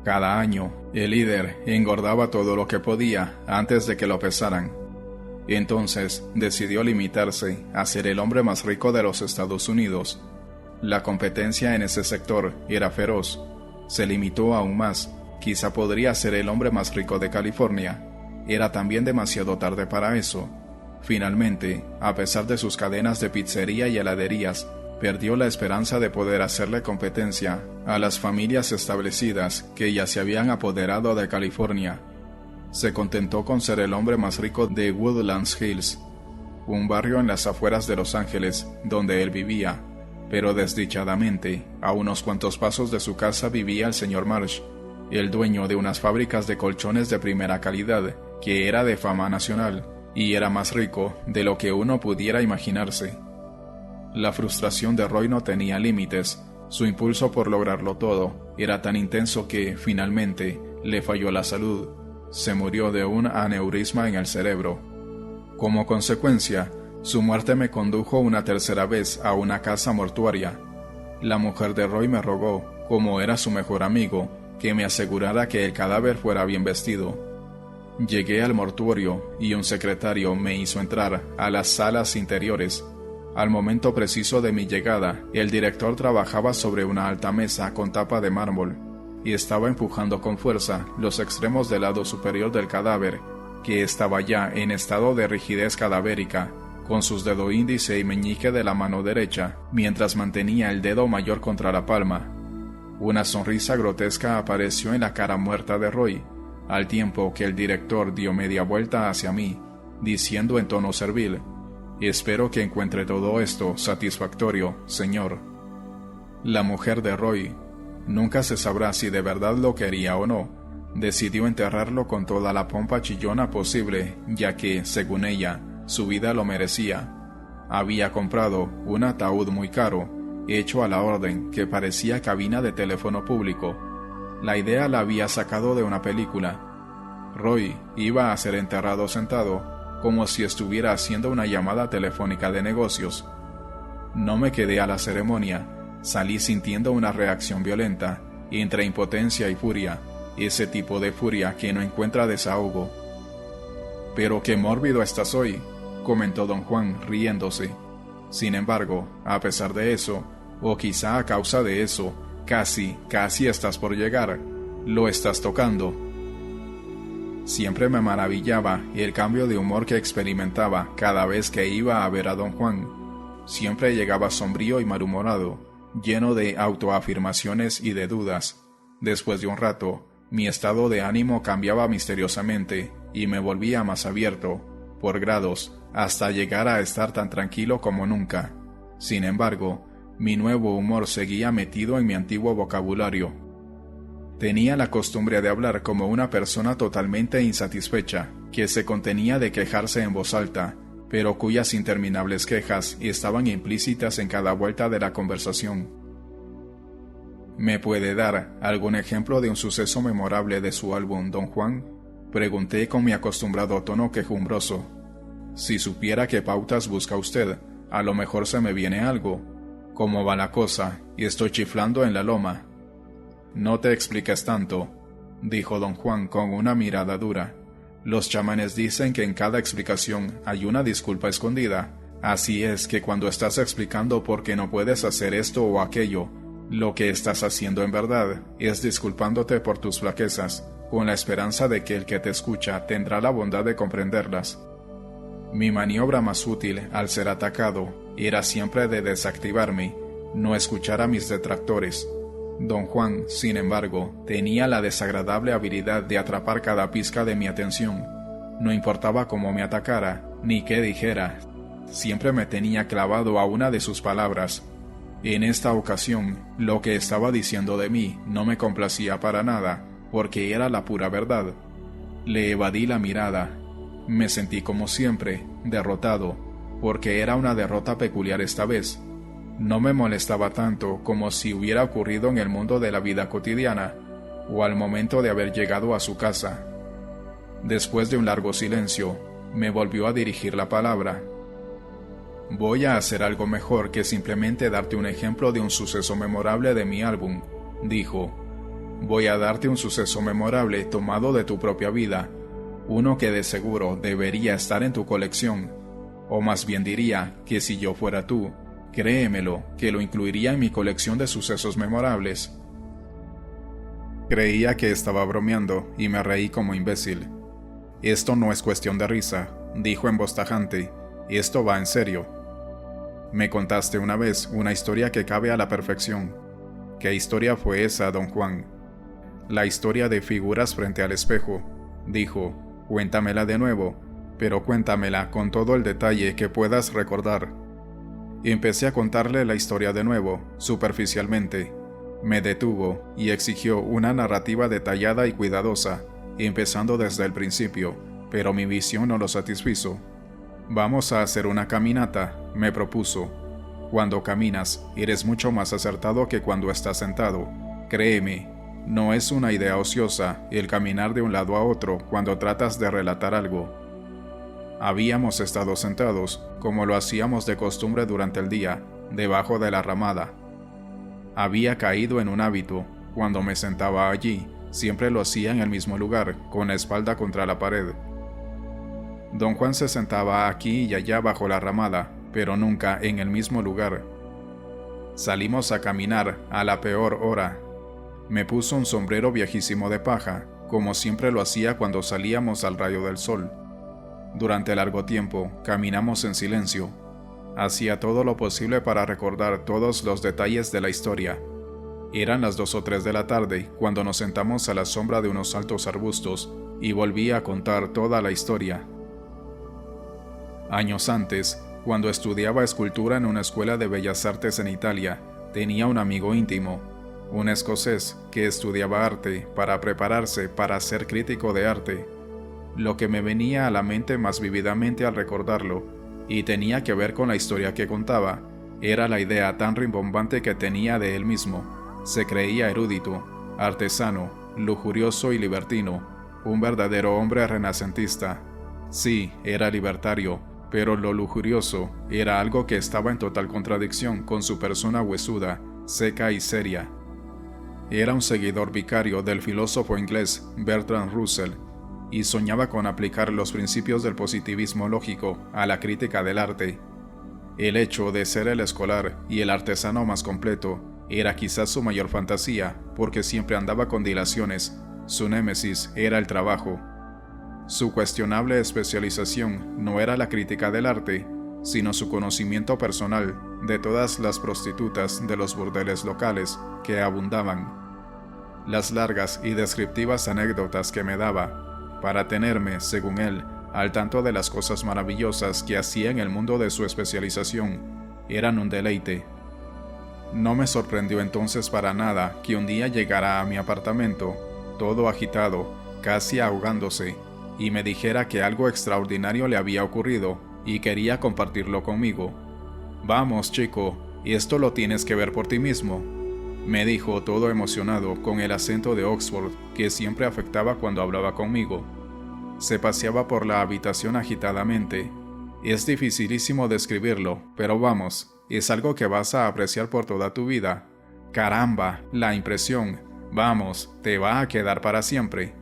Cada año, el líder engordaba todo lo que podía antes de que lo pesaran. Entonces, decidió limitarse a ser el hombre más rico de los Estados Unidos. La competencia en ese sector era feroz. Se limitó aún más. Quizá podría ser el hombre más rico de California. Era también demasiado tarde para eso. Finalmente, a pesar de sus cadenas de pizzería y heladerías, perdió la esperanza de poder hacerle competencia a las familias establecidas que ya se habían apoderado de California. Se contentó con ser el hombre más rico de Woodlands Hills, un barrio en las afueras de Los Ángeles, donde él vivía, pero desdichadamente, a unos cuantos pasos de su casa vivía el señor Marsh, el dueño de unas fábricas de colchones de primera calidad, que era de fama nacional, y era más rico de lo que uno pudiera imaginarse. La frustración de Roy no tenía límites. Su impulso por lograrlo todo era tan intenso que, finalmente, le falló la salud. Se murió de un aneurisma en el cerebro. Como consecuencia, su muerte me condujo una tercera vez a una casa mortuaria. La mujer de Roy me rogó, como era su mejor amigo, que me asegurara que el cadáver fuera bien vestido. Llegué al mortuorio y un secretario me hizo entrar a las salas interiores. Al momento preciso de mi llegada, el director trabajaba sobre una alta mesa con tapa de mármol y estaba empujando con fuerza los extremos del lado superior del cadáver, que estaba ya en estado de rigidez cadavérica, con sus dedo índice y meñique de la mano derecha, mientras mantenía el dedo mayor contra la palma. Una sonrisa grotesca apareció en la cara muerta de Roy, al tiempo que el director dio media vuelta hacia mí, diciendo en tono servil: «Espero que encuentre todo esto satisfactorio, señor». La mujer de Roy, nunca se sabrá si de verdad lo quería o no, decidió enterrarlo con toda la pompa chillona posible, ya que, según ella, su vida lo merecía. Había comprado un ataúd muy caro, hecho a la orden, que parecía cabina de teléfono público. La idea la había sacado de una película. Roy iba a ser enterrado sentado, como si estuviera haciendo una llamada telefónica de negocios. No me quedé a la ceremonia. Salí sintiendo una reacción violenta, entre impotencia y furia, ese tipo de furia que no encuentra desahogo. «Pero qué mórbido estás hoy», comentó don Juan, riéndose. Sin embargo, a pesar de eso, o quizá a causa de eso, casi estás por llegar. Lo estás tocando. Siempre me maravillaba el cambio de humor que experimentaba cada vez que iba a ver a don Juan. Siempre llegaba sombrío y malhumorado, lleno de autoafirmaciones y de dudas. Después de un rato, mi estado de ánimo cambiaba misteriosamente y me volvía más abierto, por grados, hasta llegar a estar tan tranquilo como nunca. Sin embargo, mi nuevo humor seguía metido en mi antiguo vocabulario. Tenía la costumbre de hablar como una persona totalmente insatisfecha, que se contenía de quejarse en voz alta, pero cuyas interminables quejas estaban implícitas en cada vuelta de la conversación. ¿Me puede dar algún ejemplo de un suceso memorable de su álbum, don Juan?, pregunté con mi acostumbrado tono quejumbroso. Si supiera qué pautas busca usted, a lo mejor se me viene algo. ¿Cómo va la cosa? Y estoy chiflando en la loma. No te expliques tanto, dijo don Juan con una mirada dura. Los chamanes dicen que en cada explicación hay una disculpa escondida. Así es que cuando estás explicando por qué no puedes hacer esto o aquello, lo que estás haciendo en verdad es disculpándote por tus flaquezas, con la esperanza de que el que te escucha tendrá la bondad de comprenderlas. Mi maniobra más útil al ser atacado era siempre de desactivarme, no escuchar a mis detractores. Don Juan, sin embargo, tenía la desagradable habilidad de atrapar cada pizca de mi atención. No importaba cómo me atacara, ni qué dijera, siempre me tenía clavado a una de sus palabras. En esta ocasión, lo que estaba diciendo de mí no me complacía para nada, porque era la pura verdad. Le evadí la mirada. Me sentí como siempre, derrotado, porque era una derrota peculiar esta vez. No me molestaba tanto como si hubiera ocurrido en el mundo de la vida cotidiana, o al momento de haber llegado a su casa. Después de un largo silencio, me volvió a dirigir la palabra. Voy a hacer algo mejor que simplemente darte un ejemplo de un suceso memorable de mi álbum, dijo. Voy a darte un suceso memorable tomado de tu propia vida, uno que de seguro debería estar en tu colección, o más bien diría que si yo fuera tú, créemelo, que lo incluiría en mi colección de sucesos memorables. Creía que estaba bromeando y me reí como imbécil. Esto no es cuestión de risa, dijo en voz tajante, esto va en serio. Me contaste una vez una historia que cabe a la perfección. ¿Qué historia fue esa, don Juan? La historia de figuras frente al espejo, dijo. Cuéntamela de nuevo, pero cuéntamela con todo el detalle que puedas recordar. Empecé a contarle la historia de nuevo, superficialmente. Me detuvo y exigió una narrativa detallada y cuidadosa, empezando desde el principio, pero mi visión no lo satisfizo. Vamos a hacer una caminata, me propuso. Cuando caminas, eres mucho más acertado que cuando estás sentado. Créeme. No es una idea ociosa el caminar de un lado a otro cuando tratas de relatar algo. Habíamos estado sentados, como lo hacíamos de costumbre durante el día, debajo de la ramada. Había caído en un hábito. Cuando me sentaba allí, siempre lo hacía en el mismo lugar, con la espalda contra la pared. Don Juan se sentaba aquí y allá bajo la ramada, pero nunca en el mismo lugar. Salimos a caminar a la peor hora. Me puso un sombrero viejísimo de paja, como siempre lo hacía cuando salíamos al rayo del sol. Durante largo tiempo, caminamos en silencio. Hacía todo lo posible para recordar todos los detalles de la historia. Eran las 2 o 3 de la tarde cuando nos sentamos a la sombra de unos altos arbustos y volví a contar toda la historia. Años antes, cuando estudiaba escultura en una escuela de bellas artes en Italia, tenía un amigo íntimo, un escocés que estudiaba arte para prepararse para ser crítico de arte. Lo que me venía a la mente más vívidamente al recordarlo, y tenía que ver con la historia que contaba, era la idea tan rimbombante que tenía de él mismo. Se creía erudito, artesano, lujurioso y libertino, un verdadero hombre renacentista. Sí, era libertario, pero lo lujurioso era algo que estaba en total contradicción con su persona huesuda, seca y seria. Era un seguidor vicario del filósofo inglés Bertrand Russell y soñaba con aplicar los principios del positivismo lógico a la crítica del arte. El hecho de ser el escolar y el artesano más completo era quizás su mayor fantasía, porque siempre andaba con dilaciones. Su némesis era el trabajo. Su cuestionable especialización no era la crítica del arte, sino su conocimiento personal de todas las prostitutas de los burdeles locales que abundaban. Las largas y descriptivas anécdotas que me daba, para tenerme, según él, al tanto de las cosas maravillosas que hacía en el mundo de su especialización, eran un deleite. No me sorprendió entonces para nada que un día llegara a mi apartamento, todo agitado, casi ahogándose, y me dijera que algo extraordinario le había ocurrido y quería compartirlo conmigo. «Vamos, chico, esto lo tienes que ver por ti mismo», me dijo todo emocionado con el acento de Oxford que siempre afectaba cuando hablaba conmigo. Se paseaba por la habitación agitadamente. Es dificilísimo describirlo, pero vamos, es algo que vas a apreciar por toda tu vida. Caramba, la impresión. Vamos, te va a quedar para siempre.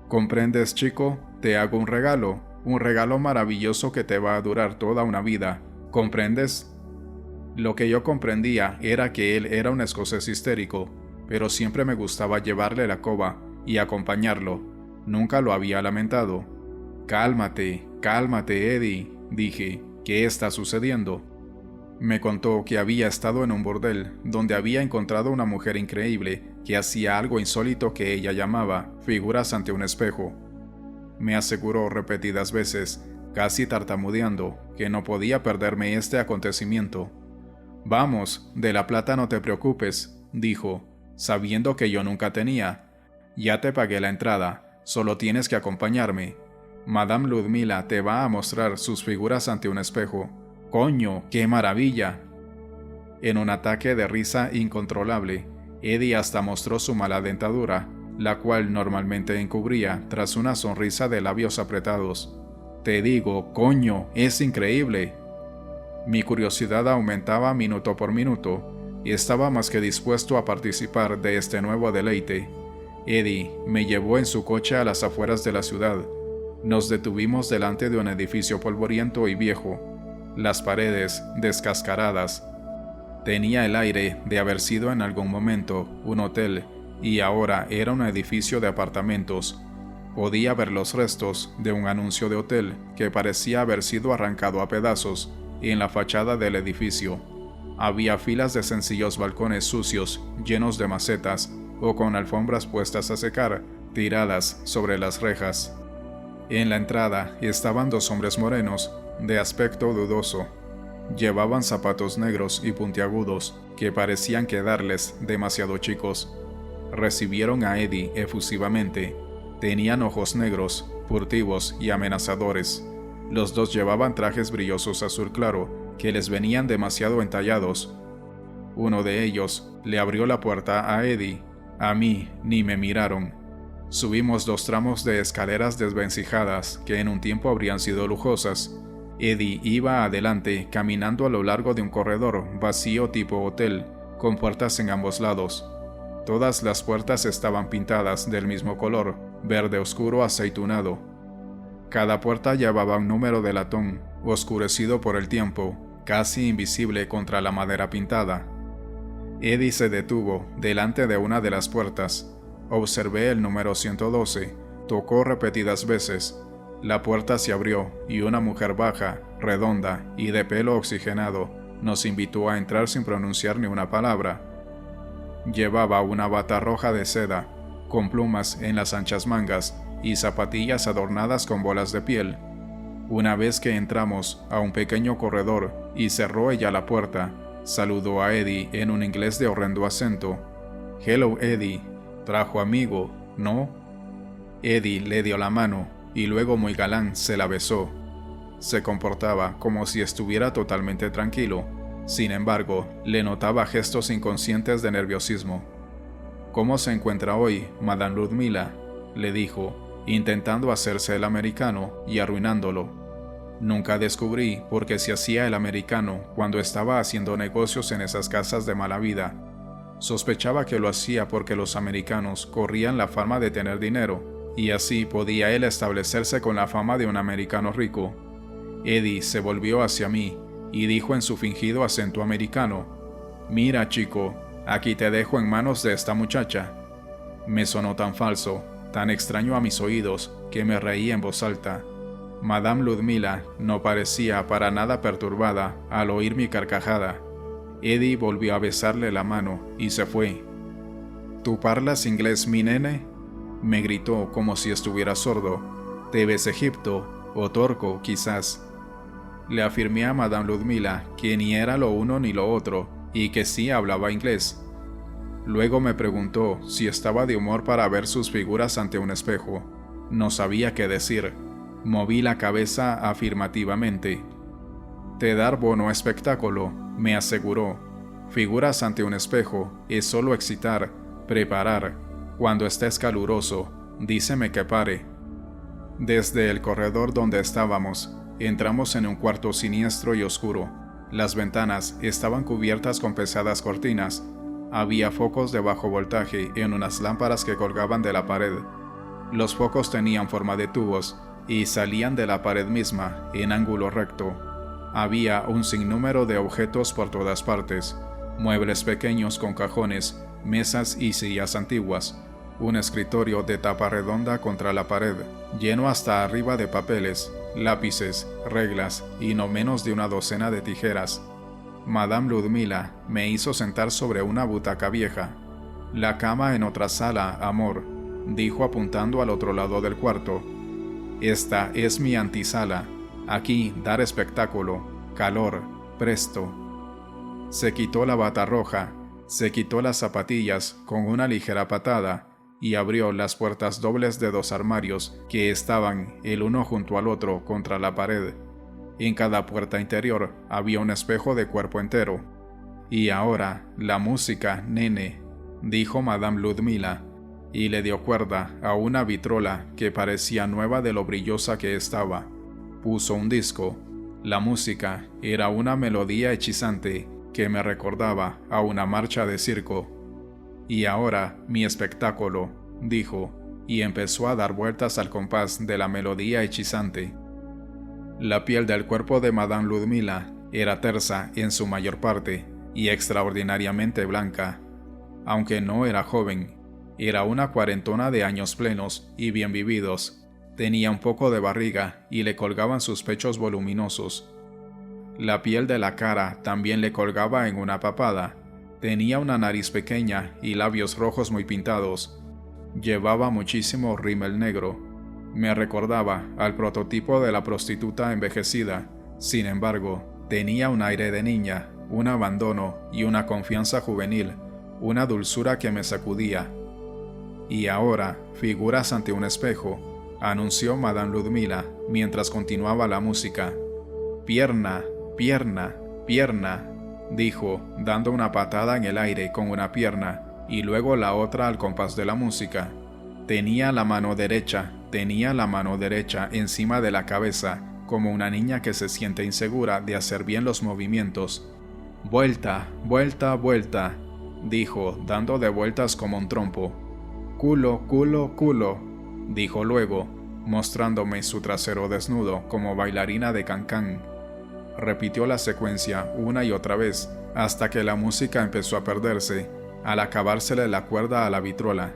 ¿Comprendes, chico? Te hago un regalo maravilloso que te va a durar toda una vida. ¿Comprendes? Lo que yo comprendía era que él era un escocés histérico, pero siempre me gustaba llevarle la coba y acompañarlo. Nunca lo había lamentado. Cálmate, Eddie, dije. ¿Qué está sucediendo? Me contó que había estado en un burdel donde había encontrado una mujer increíble que hacía algo insólito que ella llamaba figuras ante un espejo. Me aseguró repetidas veces, casi tartamudeando, que no podía perderme este acontecimiento. «Vamos, de la plata no te preocupes», dijo, sabiendo que yo nunca tenía. «Ya te pagué la entrada, solo tienes que acompañarme. Madame Ludmila te va a mostrar sus figuras ante un espejo. ¡Coño, qué maravilla!». En un ataque de risa incontrolable, Eddie hasta mostró su mala dentadura, la cual normalmente encubría tras una sonrisa de labios apretados. «Te digo, coño, es increíble». Mi curiosidad aumentaba minuto por minuto y estaba más que dispuesto a participar de este nuevo deleite. Eddie me llevó en su coche a las afueras de la ciudad. Nos detuvimos delante de un edificio polvoriento y viejo, las paredes descascaradas. Tenía el aire de haber sido en algún momento un hotel y ahora era un edificio de apartamentos. Podía ver los restos de un anuncio de hotel que parecía haber sido arrancado a pedazos en la fachada del edificio. Había filas de sencillos balcones sucios, llenos de macetas o con alfombras puestas a secar, tiradas sobre las rejas. En la entrada estaban dos hombres morenos, de aspecto dudoso. Llevaban zapatos negros y puntiagudos que parecían quedarles demasiado chicos. Recibieron a Eddie efusivamente. Tenían ojos negros, furtivos y amenazadores. Los dos llevaban trajes brillosos azul claro que les venían demasiado entallados. Uno de ellos le abrió la puerta a Eddie. A mí ni me miraron. Subimos 2 tramos de escaleras desvencijadas que en un tiempo habrían sido lujosas. Eddie iba adelante caminando a lo largo de un corredor vacío tipo hotel, con puertas en ambos lados. Todas las puertas estaban pintadas del mismo color, verde oscuro aceitunado. Cada puerta llevaba un número de latón, oscurecido por el tiempo, casi invisible contra la madera pintada. Eddie se detuvo delante de una de las puertas. Observé el número 112, tocó repetidas veces. La puerta se abrió y una mujer baja, redonda y de pelo oxigenado nos invitó a entrar sin pronunciar ni una palabra. Llevaba una bata roja de seda, con plumas en las anchas mangas y zapatillas adornadas con bolas de piel. Una vez que entramos a un pequeño corredor y cerró ella la puerta, saludó a Eddie en un inglés de horrendo acento. «Hello, Eddie. Trajo amigo, ¿no?» Eddie le dio la mano y luego muy galán se la besó. Se comportaba como si estuviera totalmente tranquilo. Sin embargo, le notaba gestos inconscientes de nerviosismo. «¿Cómo se encuentra hoy, Madame Ludmila?», le dijo, intentando hacerse el americano y arruinándolo. Nunca descubrí por qué se hacía el americano cuando estaba haciendo negocios en esas casas de mala vida. Sospechaba que lo hacía porque los americanos corrían la fama de tener dinero, y así podía él establecerse con la fama de un americano rico. Eddie se volvió hacia mí y dijo en su fingido acento americano: «Mira, chico, aquí te dejo en manos de esta muchacha». Me sonó tan falso, tan extraño a mis oídos que me reí en voz alta. Madame Ludmila no parecía para nada perturbada al oír mi carcajada. Eddie volvió a besarle la mano y se fue. ¿Tú parlas inglés, mi nene?, me gritó como si estuviera sordo. ¿Te ves Egipto o Torco, quizás? Le afirmé a Madame Ludmila que ni era lo uno ni lo otro y que sí hablaba inglés. Luego me preguntó si estaba de humor para ver sus figuras ante un espejo. No sabía qué decir. Moví la cabeza afirmativamente. «Te dar bono espectáculo», me aseguró. «Figuras ante un espejo es solo excitar, preparar. Cuando estés caluroso, díceme que pare». Desde el corredor donde estábamos, entramos en un cuarto siniestro y oscuro. Las ventanas estaban cubiertas con pesadas cortinas. Había focos de bajo voltaje en unas lámparas que colgaban de la pared. Los focos tenían forma de tubos y salían de la pared misma, en ángulo recto. Había un sinnúmero de objetos por todas partes, muebles pequeños con cajones, mesas y sillas antiguas, un escritorio de tapa redonda contra la pared, lleno hasta arriba de papeles, lápices, reglas y no menos de una docena de tijeras. Madame Ludmila me hizo sentar sobre una butaca vieja. «La cama en otra sala, amor», dijo apuntando al otro lado del cuarto. «Esta es mi antisala. Aquí dar espectáculo, calor, presto». Se quitó la bata roja, se quitó las zapatillas con una ligera patada y abrió las puertas dobles de 2 armarios que estaban el uno junto al otro contra la pared. En cada puerta interior había un espejo de cuerpo entero. «Y ahora, la música, nene», dijo Madame Ludmila, y le dio cuerda a una vitrola que parecía nueva de lo brillosa que estaba. Puso un disco. La música era una melodía hechizante que me recordaba a una marcha de circo. «Y ahora, mi espectáculo», dijo, y empezó a dar vueltas al compás de la melodía hechizante. La piel del cuerpo de Madame Ludmila era tersa en su mayor parte y extraordinariamente blanca. Aunque no era joven, era una cuarentona de años plenos y bien vividos. Tenía un poco de barriga y le colgaban sus pechos voluminosos. La piel de la cara también le colgaba en una papada. Tenía una nariz pequeña y labios rojos muy pintados. Llevaba muchísimo rímel negro. Me recordaba al prototipo de la prostituta envejecida. Sin embargo, tenía un aire de niña, un abandono y una confianza juvenil, una dulzura que me sacudía. «Y ahora, figuras ante un espejo», anunció Madame Ludmila mientras continuaba la música. «Pierna, pierna, pierna», dijo, dando una patada en el aire con una pierna y luego la otra al compás de la música. Tenía la mano derecha encima de la cabeza, como una niña que se siente insegura de hacer bien los movimientos. «Vuelta, vuelta, vuelta», dijo, dando de vueltas como un trompo. «Culo, culo, culo», dijo luego, mostrándome su trasero desnudo como bailarina de cancán. Repitió la secuencia una y otra vez, hasta que la música empezó a perderse, al acabársele la cuerda a la vitrola.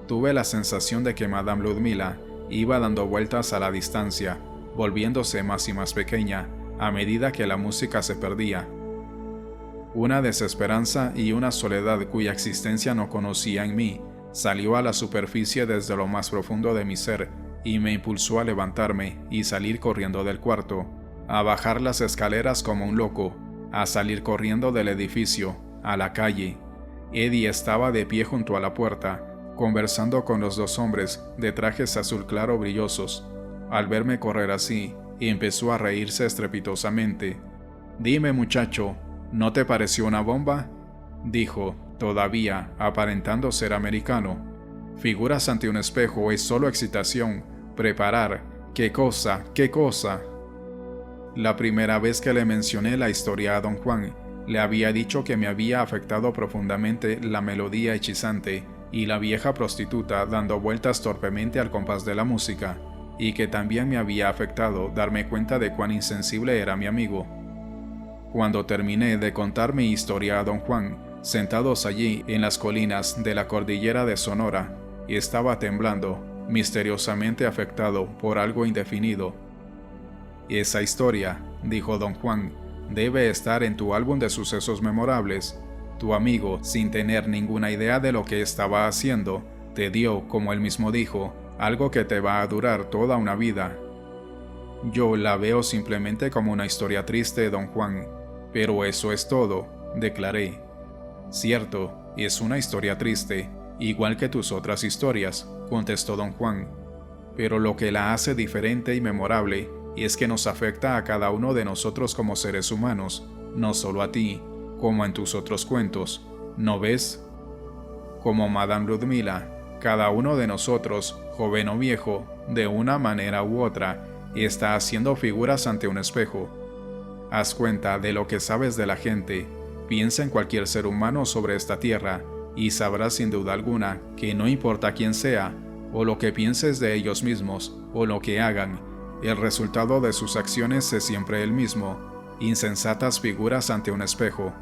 Tuve la sensación de que Madame Ludmila iba dando vueltas a la distancia, volviéndose más y más pequeña a medida que la música se perdía. Una desesperanza y una soledad cuya existencia no conocía en mí salió a la superficie desde lo más profundo de mi ser y me impulsó a levantarme y salir corriendo del cuarto, a bajar las escaleras como un loco, a salir corriendo del edificio, a la calle. Eddie estaba de pie junto a la puerta, conversando con los 2 hombres de trajes azul claro brillosos. Al verme correr así, empezó a reírse estrepitosamente. «Dime, muchacho, ¿no te pareció una bomba?», dijo, todavía aparentando ser americano. «Figuras ante un espejo es solo excitación, preparar. ¿Qué cosa? ¿Qué cosa?». La primera vez que le mencioné la historia a don Juan, le había dicho que me había afectado profundamente la melodía hechizante y la vieja prostituta dando vueltas torpemente al compás de la música, y que también me había afectado darme cuenta de cuán insensible era mi amigo. Cuando terminé de contar mi historia a don Juan, sentados allí en las colinas de la cordillera de Sonora, estaba temblando. misteriosamente afectado por algo indefinido. Esa historia, dijo don Juan, debe estar en tu álbum de sucesos memorables. Tu amigo, sin tener ninguna idea de lo que estaba haciendo, te dio, como él mismo dijo, algo que te va a durar toda una vida. Yo la veo simplemente como una historia triste, don Juan, pero eso es todo, declaré. Cierto, es una historia triste, igual que tus otras historias, contestó don Juan, pero lo que la hace diferente y memorable es que nos afecta a cada uno de nosotros como seres humanos, no solo a ti, como en tus otros cuentos, ¿no ves? Como Madame Ludmila, cada uno de nosotros, joven o viejo, de una manera u otra, está haciendo figuras ante un espejo. Haz cuenta de lo que sabes de la gente, piensa en cualquier ser humano sobre esta tierra, y sabrás sin duda alguna que no importa quién sea, o lo que pienses de ellos mismos, o lo que hagan, el resultado de sus acciones es siempre el mismo, insensatas figuras ante un espejo.